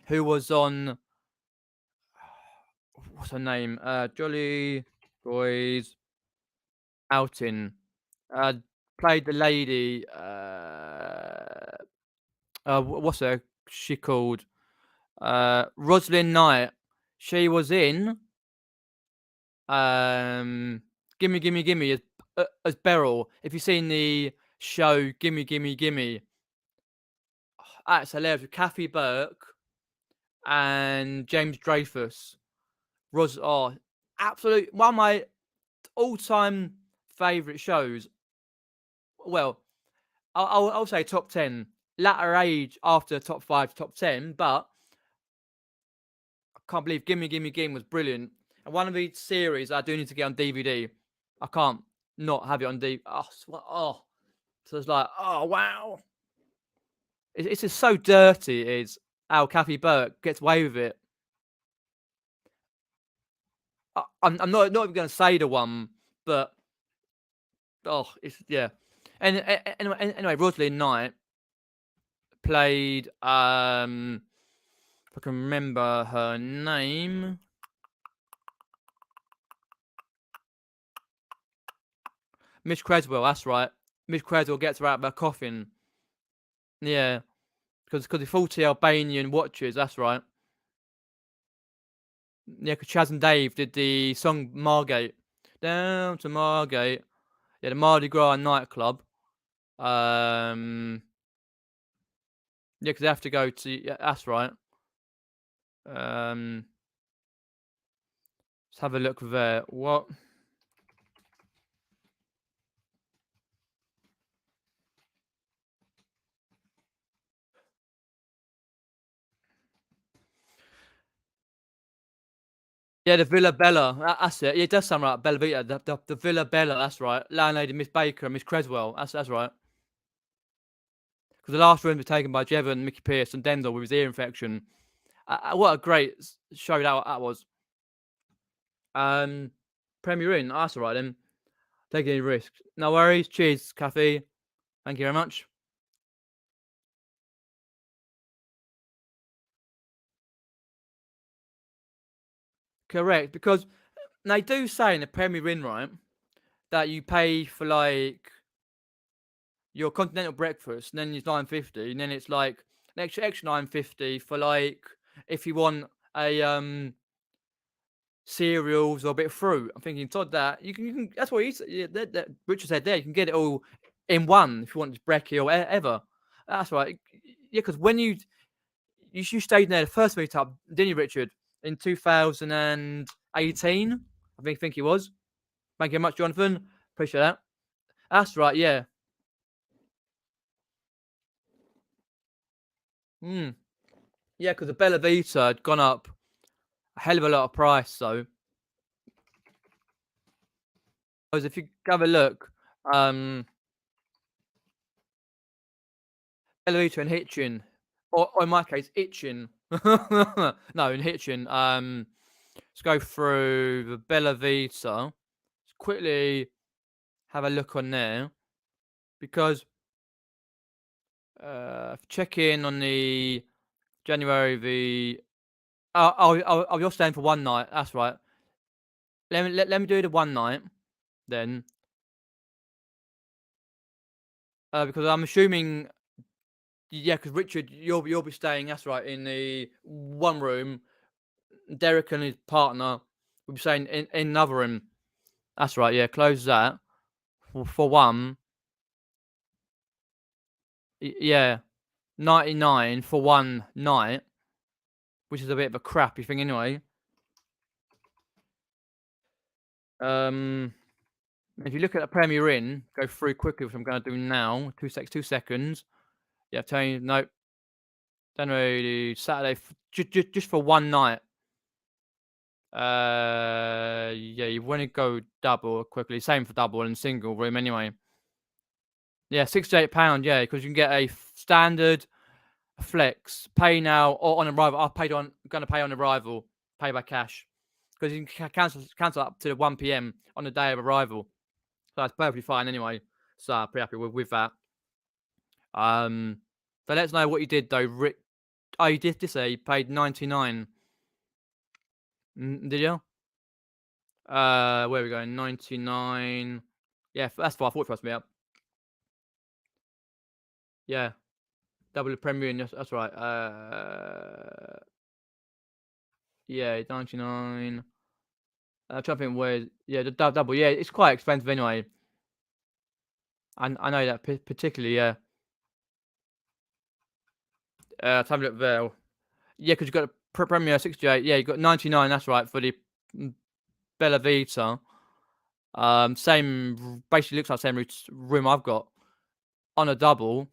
who was on, what's her name? Jolly Boys outing. Uh, Played the lady. What's her? She called Rosalind Knight. She was in Gimme Gimme Gimme as Beryl. If you've seen the show Gimme Gimme Gimme, that's hilarious with Kathy Burke and James Dreyfus. Absolute one of my all-time favorite shows. Well, I'll say top 10. Latter age after top 5, top 10, but I can't believe Gimme Gimme Gimme was brilliant. And one of the series I do need to get on DVD. I can't not have it on DVD. Oh. So it's like, oh wow. It's just so dirty. It is how Kathy Burke gets away with it. I'm not even going to say the one, but it's yeah. And anyway, Rosalind Knight played if I can remember her name, Miss Creswell. That's right. Miss Creswell gets her out of her coffin. Yeah, because the 40 Albanian watches. That's right. Yeah, because Chaz and Dave did the song Margate. Down to Margate. Yeah, the Mardi Gras nightclub. Yeah, because they have to go to. Yeah, that's right. Let's have a look there. What? Yeah, the Villa Bella. That's it. Yeah, it does sound right. Bella Vita. The Villa Bella. That's right. Landlady Miss Baker, Miss Creswell. That's right. Because the last room was taken by Jevon, Mickey Pierce, and Denzel with his ear infection. What a great show that was. Premier Inn. That's all right then. Taking any risks. No worries. Cheers, Kathy. Thank you very much. Correct, because they do say in the Premier Inn, right, that you pay for like your continental breakfast, and then it's 9.50, and then it's like an extra 9.50 for like if you want a cereals or a bit of fruit. I'm thinking, Todd, that you can that's what he's yeah, that Richard said there. You can get it all in one if you want brekkie or whatever. That's right. Yeah, because when you stayed there the first meetup, didn't you, Richard? In 2018, I think he was. Thank you very much, Jonathan. Appreciate that. That's right. Yeah. Mm. Yeah, because the Bella Vita had gone up a hell of a lot of price. So, because if you have a look, um, Bella Vita and Hitchin, or in my case, Itchin. No, in Hitchin. Let's go through the Bella Vita. Let's quickly have a look on there because check in on the January the. Oh, you're staying for one night. That's right. Let me do the one night then, because I'm assuming, yeah, because Richard, you'll be staying. That's right, in the one room. Derek and his partner will be staying in another room. That's right. Yeah, close that for one. Yeah, 99 for one night, which is a bit of a crappy thing anyway. Um, if you look at the Premier Inn, go through quickly, which I'm going to do now. 2 seconds. Yeah, tell you no. January Saturday, just for one night. Yeah, you want to go double quickly. Same for double and single room anyway. Yeah, £68. Yeah, because you can get a standard, flex, pay now or on arrival. Going to pay on arrival, pay by cash, because you can cancel up to 1 p.m. on the day of arrival. So that's perfectly fine anyway. So I'm pretty happy with that. So let us know what you did though. Oh, you did say you paid 99. Did you? Where are we going? 99. Yeah, that's what I thought it was me up. Yeah, double the Premier, and that's right. Yeah, 99. I'm trying to think where. Yeah, the double. Yeah, it's quite expensive anyway. I know that particularly. Yeah. Let's have a look there. Yeah, because you got the Premier 68. Yeah, you got 99. That's right for the Bella Vita. Same. Basically, looks like the same room I've got on a double.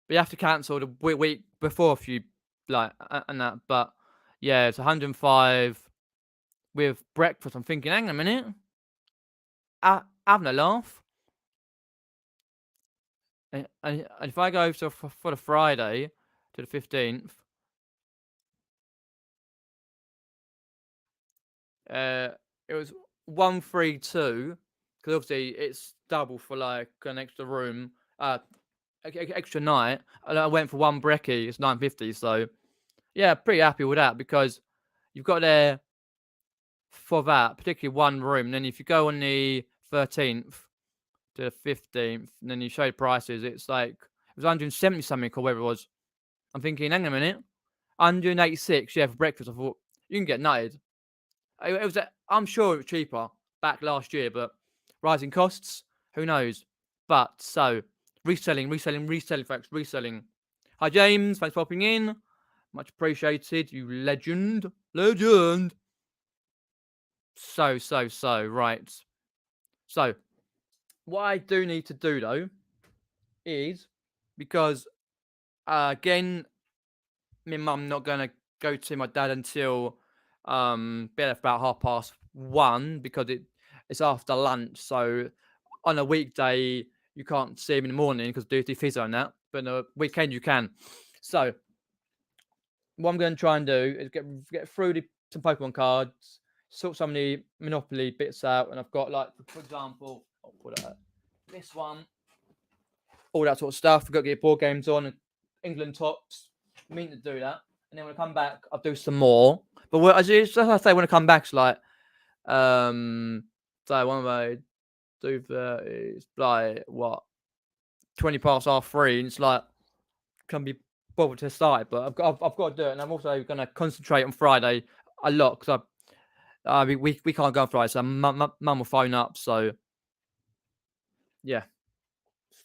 But you have to cancel the week before if you like and that. But yeah, it's 105 with breakfast. I'm thinking, hang on a minute, having a laugh. And if I go for the Friday to the 15th, it was 132 because obviously it's double for like an extra room, extra night. And I went for one brekkie. It's 9.50. So yeah, pretty happy with that because you've got there for that, particularly one room. And then if you go on the 13th to the 15th, and then you show the prices, it's like it was 170 something or whatever it was. I'm thinking, hang on a minute, 186, yeah, for breakfast. I thought you can get nutted. It was, I'm sure it was cheaper back last year, but rising costs, who knows? But so reselling, folks, reselling. Hi James, thanks for popping in. Much appreciated, you legend. So, right. So, what I do need to do though is because again, my mum not gonna go to my dad until be there for about 1:30 because it's after lunch. So on a weekday you can't see him in the morning because duty physio and that, but on a weekend you can. So what I'm going to try and do is get through some Pokemon cards, sort some of the Monopoly bits out, and I've got like, for example, this one, all that sort of stuff. I've got to get board games on, England tops. I mean to do that, and then when I come back, I'll do some more. But as I say, when I come back, it's like, so one of my 2:30. It's like what 3:20, and it's like can't be bothered to start it, but I've got to do it, and I'm also going to concentrate on Friday a lot because we can't go on Friday, so mum will phone up. So yeah,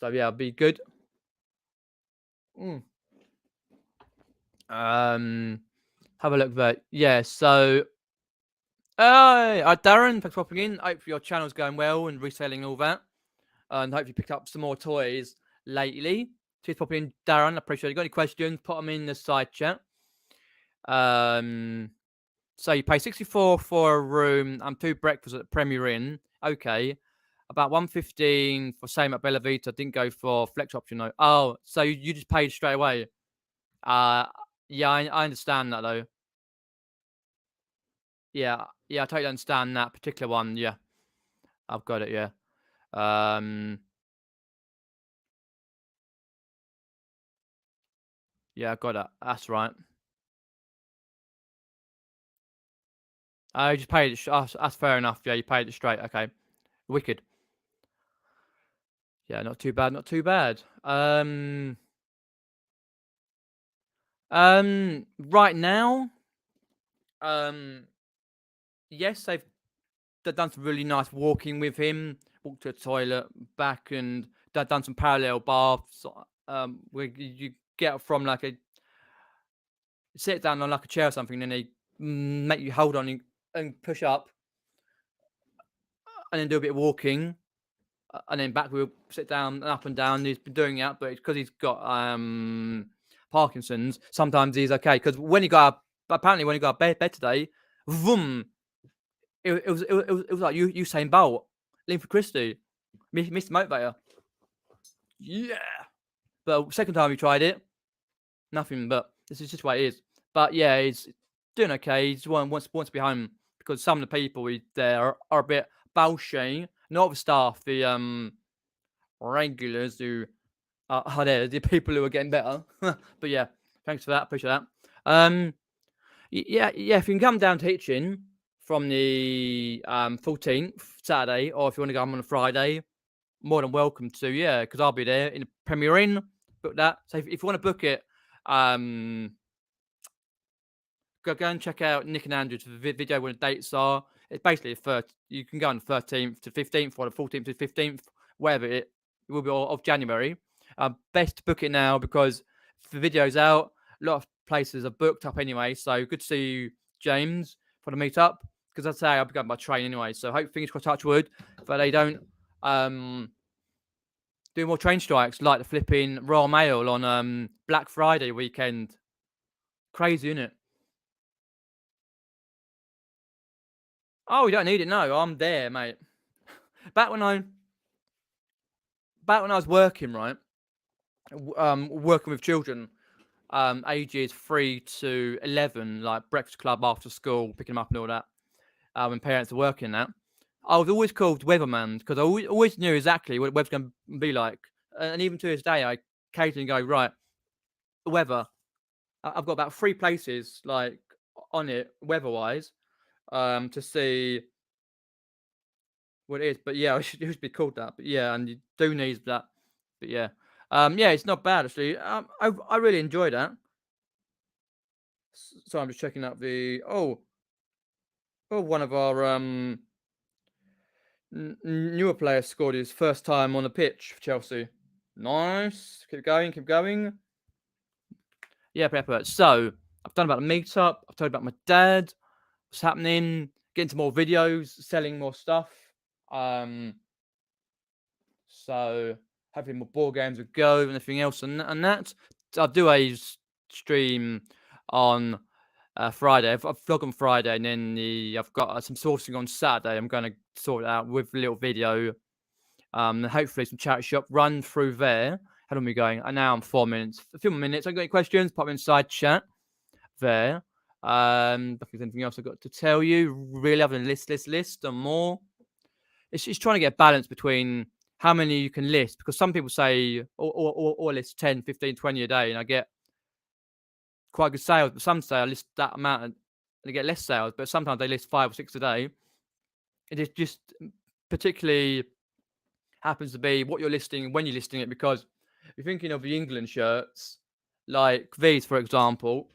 it'll be good. Have a look there. Yeah, so Darren, thanks for popping in. Hope your channel's going well and reselling all that. And hope you picked up some more toys lately. Cheers for popping in, Darren. I appreciate it. Got any questions? Put them in the side chat. So you pay 64 for a room and 2 breakfasts at Premier Inn. Okay. About 115 for same at Bella Vita. Didn't go for flex option though. Oh, so you just paid straight away. Yeah, I understand that though. Yeah, I totally understand that particular one. Yeah, I've got it. Yeah. Yeah, I got it. That's right. I just paid it. That's fair enough. Yeah, you paid it straight. Okay, wicked. Yeah, not too bad. Not too bad. Right now, yes, they've done some really nice walking with him. Walked to the toilet, back, and they've done some parallel baths. Where you get up from like a sit down on like a chair or something, and then they make you hold on and push up, and then do a bit of walking, and then back we'll sit down and up and down. He's been doing that, but because he's got Parkinson's, sometimes he's okay. Because when he got apparently when he got bed today, vroom, it was like Usain Bolt, Linford Christie, Mr. Motivator. Yeah. But second time he tried it, nothing. But this is just what it is. But yeah, he's doing okay. He just wants to be home because some of the people there are a bit balshy. Not the staff, the regulars who are there, the people who are getting better. But yeah, thanks for that. Appreciate that. Yeah. If you can come down to Hitchin from the 14th Saturday, or if you want to come on a Friday, more than welcome to. Yeah, because I'll be there in the Premier Inn. Book that. So if you want to book it, go and check out Nick and Andrew's video when the dates are. It's basically you can go on the 13th to 15th or the 14th to 15th, wherever it will be of January. Best to book it now because the video's out. A lot of places are booked up anyway. So good to see you, James, for the meetup. Because I'd say I'll be going by train anyway. So hope fingers crossed, touch wood, but they don't do more train strikes like the flipping Royal Mail on Black Friday weekend. Crazy, isn't it? Oh, you don't need it. No, I'm there, mate. Back when I was working, right, working with children, ages 3 to 11, like breakfast club after school, picking them up and all that. When parents are working that, I was always called weatherman because I always knew exactly what the weather's going to be like. And even to this day, I occasionally go, right, the weather. I've got about 3 places like on it weather-wise to see what it is. But yeah, it should be called that. But yeah, and you do need that. But yeah, it's not bad actually. I really enjoyed that. So I'm just checking out the one of our newer players scored his first time on the pitch for Chelsea. Nice. Keep going. Yeah, Pepper. So I've done about the meetup. I've told about my dad. What's happening? Getting some more videos, selling more stuff. So hopefully more board games with Go and everything else and that. I'll do a stream on Friday. I've vlog on Friday, and then I've got some sourcing on Saturday. I'm going to sort it out with a little video. And hopefully some chat shop run through there. How long are we going? And now I'm 4 minutes. A few more minutes. I've got any questions? Pop inside chat there. If there's anything else I've got to tell you, really having a list and more. It's trying to get a balance between how many you can list, because some people say or list 10, 15, 20 a day, and I get quite good sales, but some say I list that amount and they get less sales, but sometimes they list 5 or 6 a day. It is just particularly happens to be what you're listing when you're listing it, because you're thinking of the England shirts, like these, for example.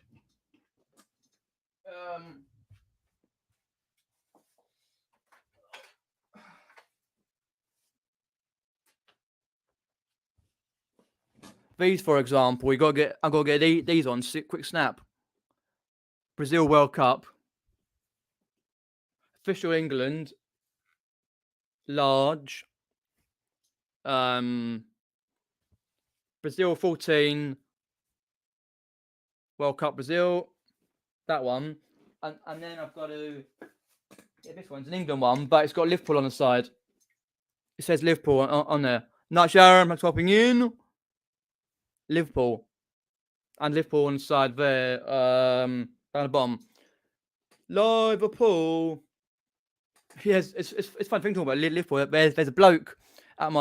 Um, these, for example, I gotta get these on. Quick snap. Brazil World Cup, official England, large. Brazil 14, World Cup Brazil, that one, and then I've got to. Yeah, this one's an England one, but it's got Liverpool on the side. It says Liverpool on there. Not sure. I'm swapping in Liverpool, and Liverpool on the side there. Down the bottom, Liverpool. Yes, it's fun thing talking about Liverpool. There's a bloke at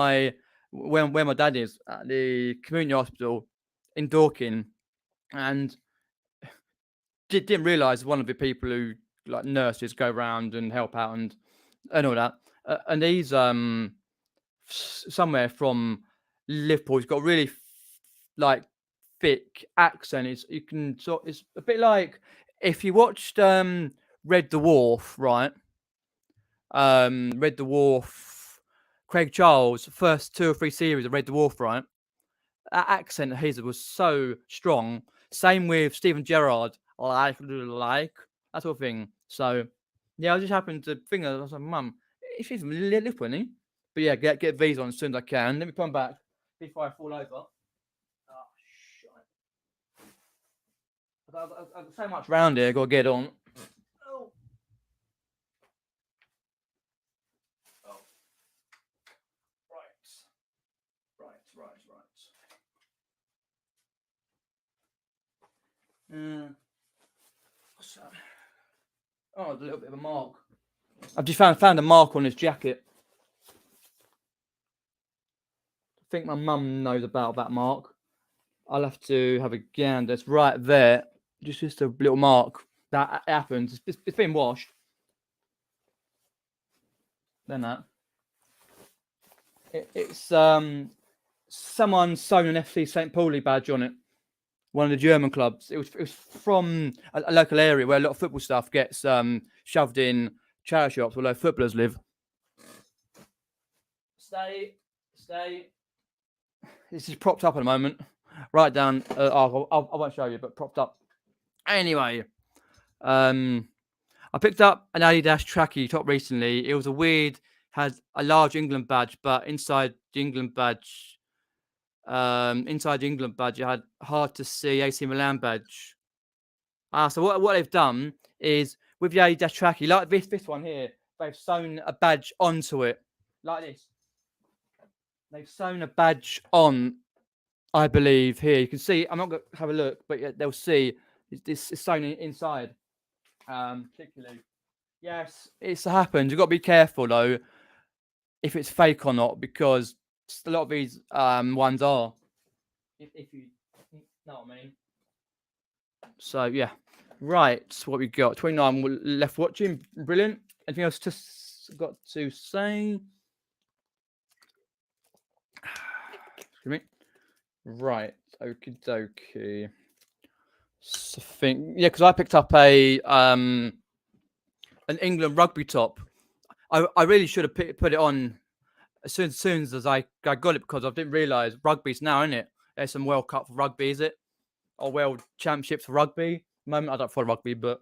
where my dad is at the community hospital in Dorking, and didn't realise one of the people who, like, nurses go around and help out and all that. And he's somewhere from Liverpool. He's got a really like thick accent. It's a bit like if you watched Red Dwarf, right? Red Dwarf, Craig Charles, first 2 or 3 series of Red Dwarf, right? That accent of his was so strong. Same with Stephen Gerrard, like that sort of thing. So yeah, I just happened to think, I was like, Mum, she's from Liverpool, isn't he? But yeah, get these on as soon as I can. Let me come back before I fall over. Oh, shit. I've got so much round here, got to get on. Oh. Oh. Right. What's that? Oh, there's a little bit of a mark. I've just found a mark on his jacket. I think my mum knows about that mark. I'll have to have a gander. It's right there. Just a little mark. That happens. It's been washed. Then that. It's someone sewn an FC St. Pauli badge on it. One of the German clubs. It was from a local area where a lot of football stuff gets shoved in charity shops where footballers live. Stay. This is propped up at the moment. Right down. I won't show you, but propped up. Anyway, I picked up an Adidas trackie top recently. It was had a large England badge, but inside the England badge, it had hard to see AC Milan badge. So what they've done is with the Adidas trackie, like this one here, they've sewn a badge onto it, like this. They've sewn a badge on, I believe, here. You can see, I'm not going to have a look, but they'll see this is sewn inside. Particularly. Yes, it's happened. You've got to be careful, though, if it's fake or not, because a lot of these ones are. If you know what I mean. So, yeah. Right, what we got? 29 left watching. Brilliant. Anything else got to say? Excuse me. Right, okie dokie. So because I picked up an England rugby top. I really should have put it on as soon as I got it, because I didn't realise rugby's now, isn't it? There's some World Cup for rugby, is it? Or World Championships for rugby. At the moment, I don't follow rugby, but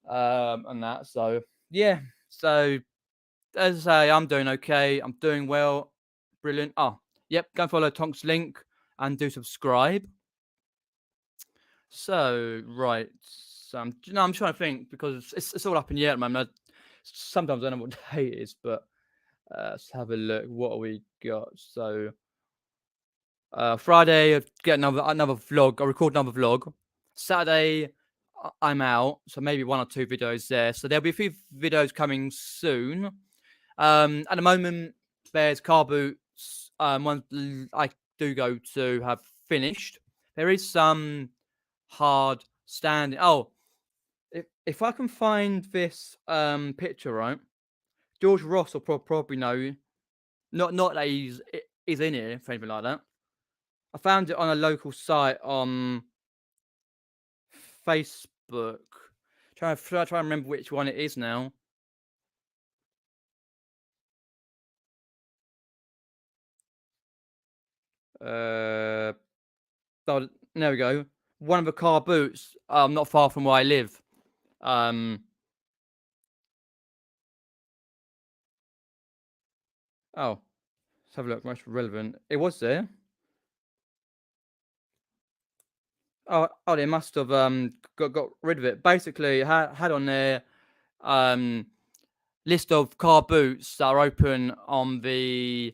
and that. So yeah. So as I say, I'm doing okay. I'm doing well. Brilliant. Oh, yep. Go and follow Tonk's link and do subscribe. So right. So I'm trying to think, because it's all up in the air at the moment. Sometimes I don't know what day it is, but let's have a look. What have we got? So Friday, I get another vlog. I record another vlog. Saturday, I'm out, so maybe 1 or 2 videos there. So there'll be a few videos coming soon. At the moment, there's Carboots. One I do go to have finished. There is some hard standing. Oh, if I can find this picture, right? George Ross will probably know Not that he's in here for anything like that. I found it on a local site on Facebook. Try to remember which one it is now. Oh, there we go. One of the Carboots, not far from where I live. Oh, let's have a look. Most relevant. It was there. Oh, they must have got rid of it. Basically, had on there list of car boots that are open on in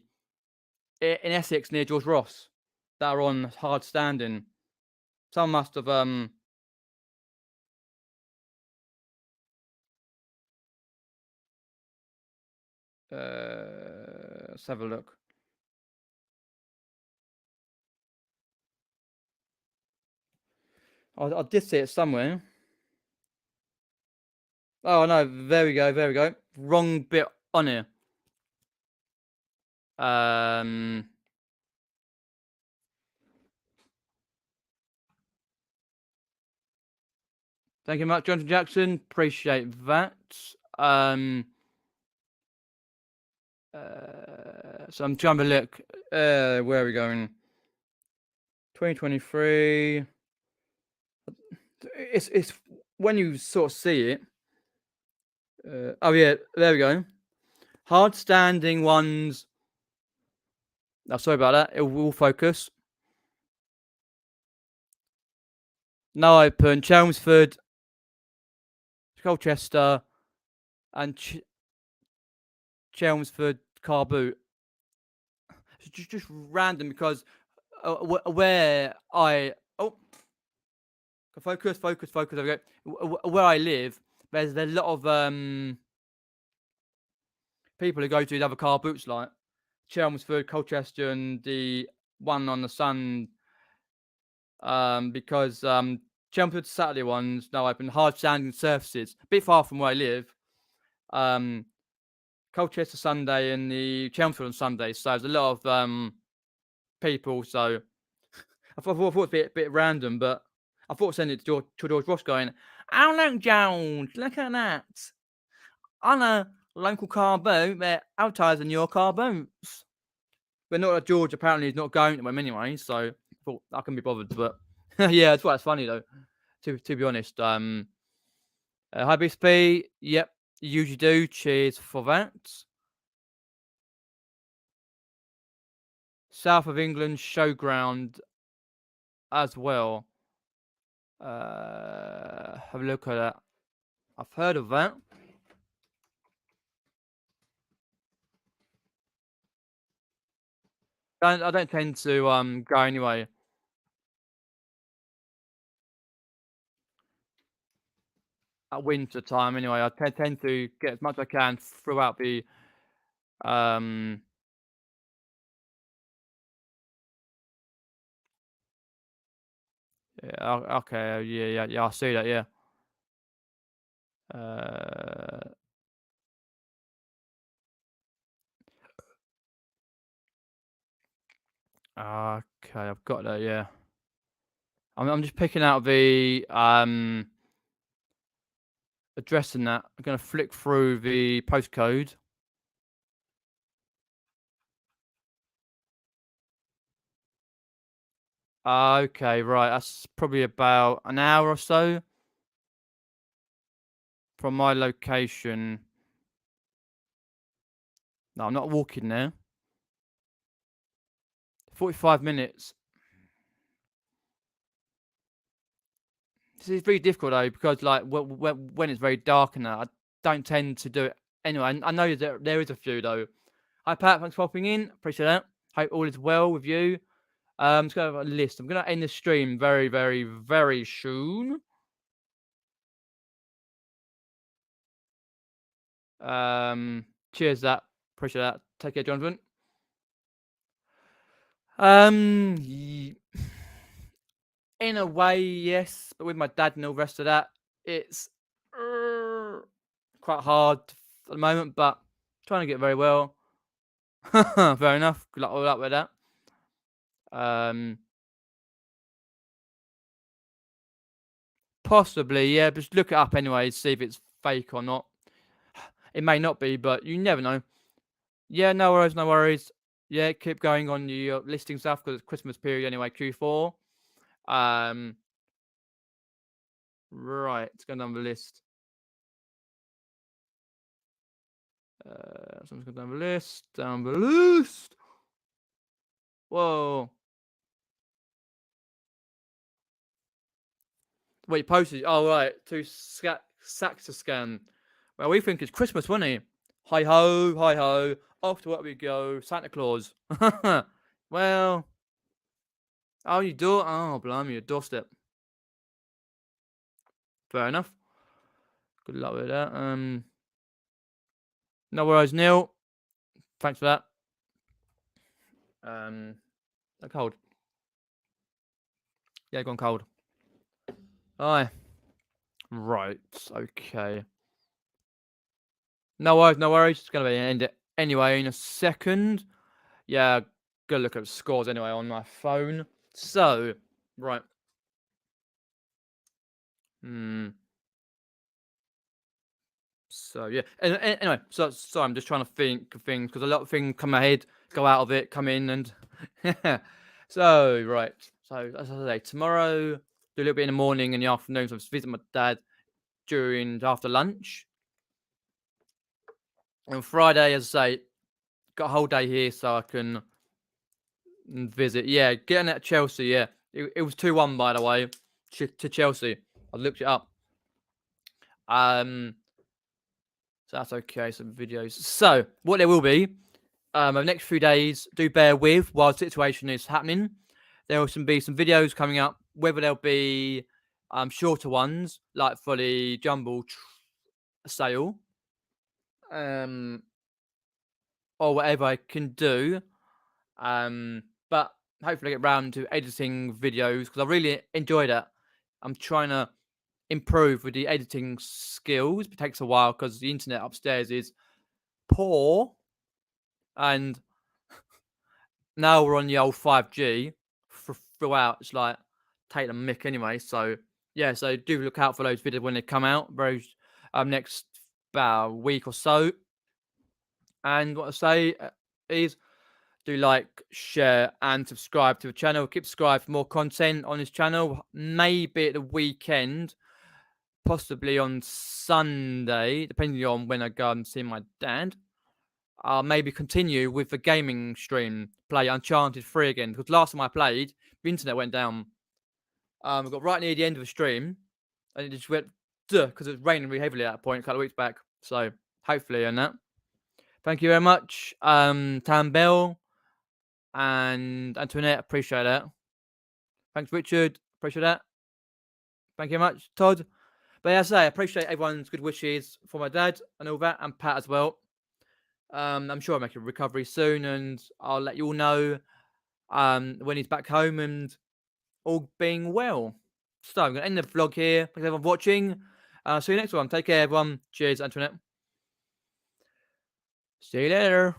Essex near George Ross that are on hard standing. Someone must have let's have a look. I did see it somewhere. Oh no, there we go. Wrong bit on here. Thank you much, Jonathan Jackson. Appreciate that. So I'm trying to look. Where are we going? 2023. It's when you sort of see it. Oh yeah, there we go. Hard standing ones. Oh, sorry about that. It will focus. Now open Chelmsford, Colchester, and Chelmsford Carboot. It's just random because where I focus. There we go. Where I live, there's a lot of people who go to the other car boots like Chelmsford, Colchester, and the one on the Sun. Because Chelmsford Saturday ones now open hard standing surfaces, a bit far from where I live. Colchester Sunday and the Chelmsford on Sunday, so there's a lot of people. So I thought it'd be a bit random, but I thought sending it to George Ross going, "Oh look, Jones, look at that! On a local car boot, they're advertising your car boots." But not that George apparently is not going to them anyway, so I thought I can be bothered. But yeah, that's why it's funny though. To be honest, hi BSP. Yep, you usually do. Cheers for that. South of England showground as well. Have a look at that. I've heard of that. I don't tend to go anyway. At winter time anyway. I tend to get as much as I can throughout the yeah, okay, yeah, I see that, yeah. Okay, I've got that, yeah. I'm just picking out the address in that. I'm gonna flick through the postcode. Okay, right. That's probably about an hour or so from my location. No, I'm not walking there. 45 minutes. This is really difficult though because like when it's very dark and that, I don't tend to do it anyway. I know that there is a few though. Hi Pat, thanks for popping in. Appreciate that. Hope all is well with you. Let's go over a list. I'm gonna end the stream very, very, very soon. Cheers, that. Appreciate that. Take care, Jonathan. In a way, yes, but with my dad and all the rest of that, it's quite hard at the moment. But trying to get very well. Fair enough. Good luck with that. Um, Possibly, yeah. Just look it up anyway, see if it's fake or not. It may not be, but you never know. Yeah, no worries, no worries. Yeah, keep going on your listing stuff because it's Christmas period anyway, Q4. Um, right, let's go down the list. So I'm just going down the list, Whoa. Wait, postage. Oh, right. Sacks to scan. Well, we think it's Christmas, wasn't it? Hi ho, hi ho. Off to work we go. Santa Claus. Well, oh, you do? Oh, blimey, your doorstep. Fair enough. Good luck with that. No worries, Neil. Thanks for that. Cold. Yeah, gone cold. Aye. Right. Okay. No worries, no worries. It's gonna be end it anyway in a second. Yeah, go look at the scores anyway on my phone. So, right. Hmm. So yeah. Anyway, so sorry, I'm just trying to think of things because a lot of things come ahead, go out of it, come in, and so right. So as I say, tomorrow do a little bit in the morning and the afternoon. So I'm visiting my dad during after lunch. And Friday, as I say, got a whole day here so I can visit. Yeah, getting at Chelsea. Yeah, it was 2-1 by the way to Chelsea. I looked it up. So that's okay. Some videos. So what there will be, over the next few days, do bear with while the situation is happening. There will be some videos coming up. Whether they'll be shorter ones, like for the jumble sale, um, or whatever I can do. But hopefully I get round to editing videos because I really enjoy that. I'm trying to improve with the editing skills. It takes a while because the internet upstairs is poor, and now we're on the old 5G throughout. It's like take the mic anyway. So yeah, so do look out for those videos when they come out. Very next about a week or so. And what I say is do like, share, and subscribe to the channel. Keep subscribed for more content on this channel. Maybe at the weekend, possibly on Sunday, depending on when I go and see my dad. I'll maybe continue with the gaming stream, play Uncharted 3 again. Because last time I played, the internet went down. I got right near the end of the stream, and it just went, because it was raining really heavily at that point a couple of weeks back. So hopefully on that. Thank you very much, Tam Bell and Antoinette. Appreciate that. Thanks, Richard. Appreciate that. Thank you very much, Todd. But as I say, I appreciate everyone's good wishes for my dad and all that, and Pat as well. I'm sure I'll make a recovery soon, and I'll let you all know when he's back home and all being well. So I'm going to end the vlog here. Thanks everyone for watching. See you next one. Take care, everyone. Cheers, Antoinette. See you later.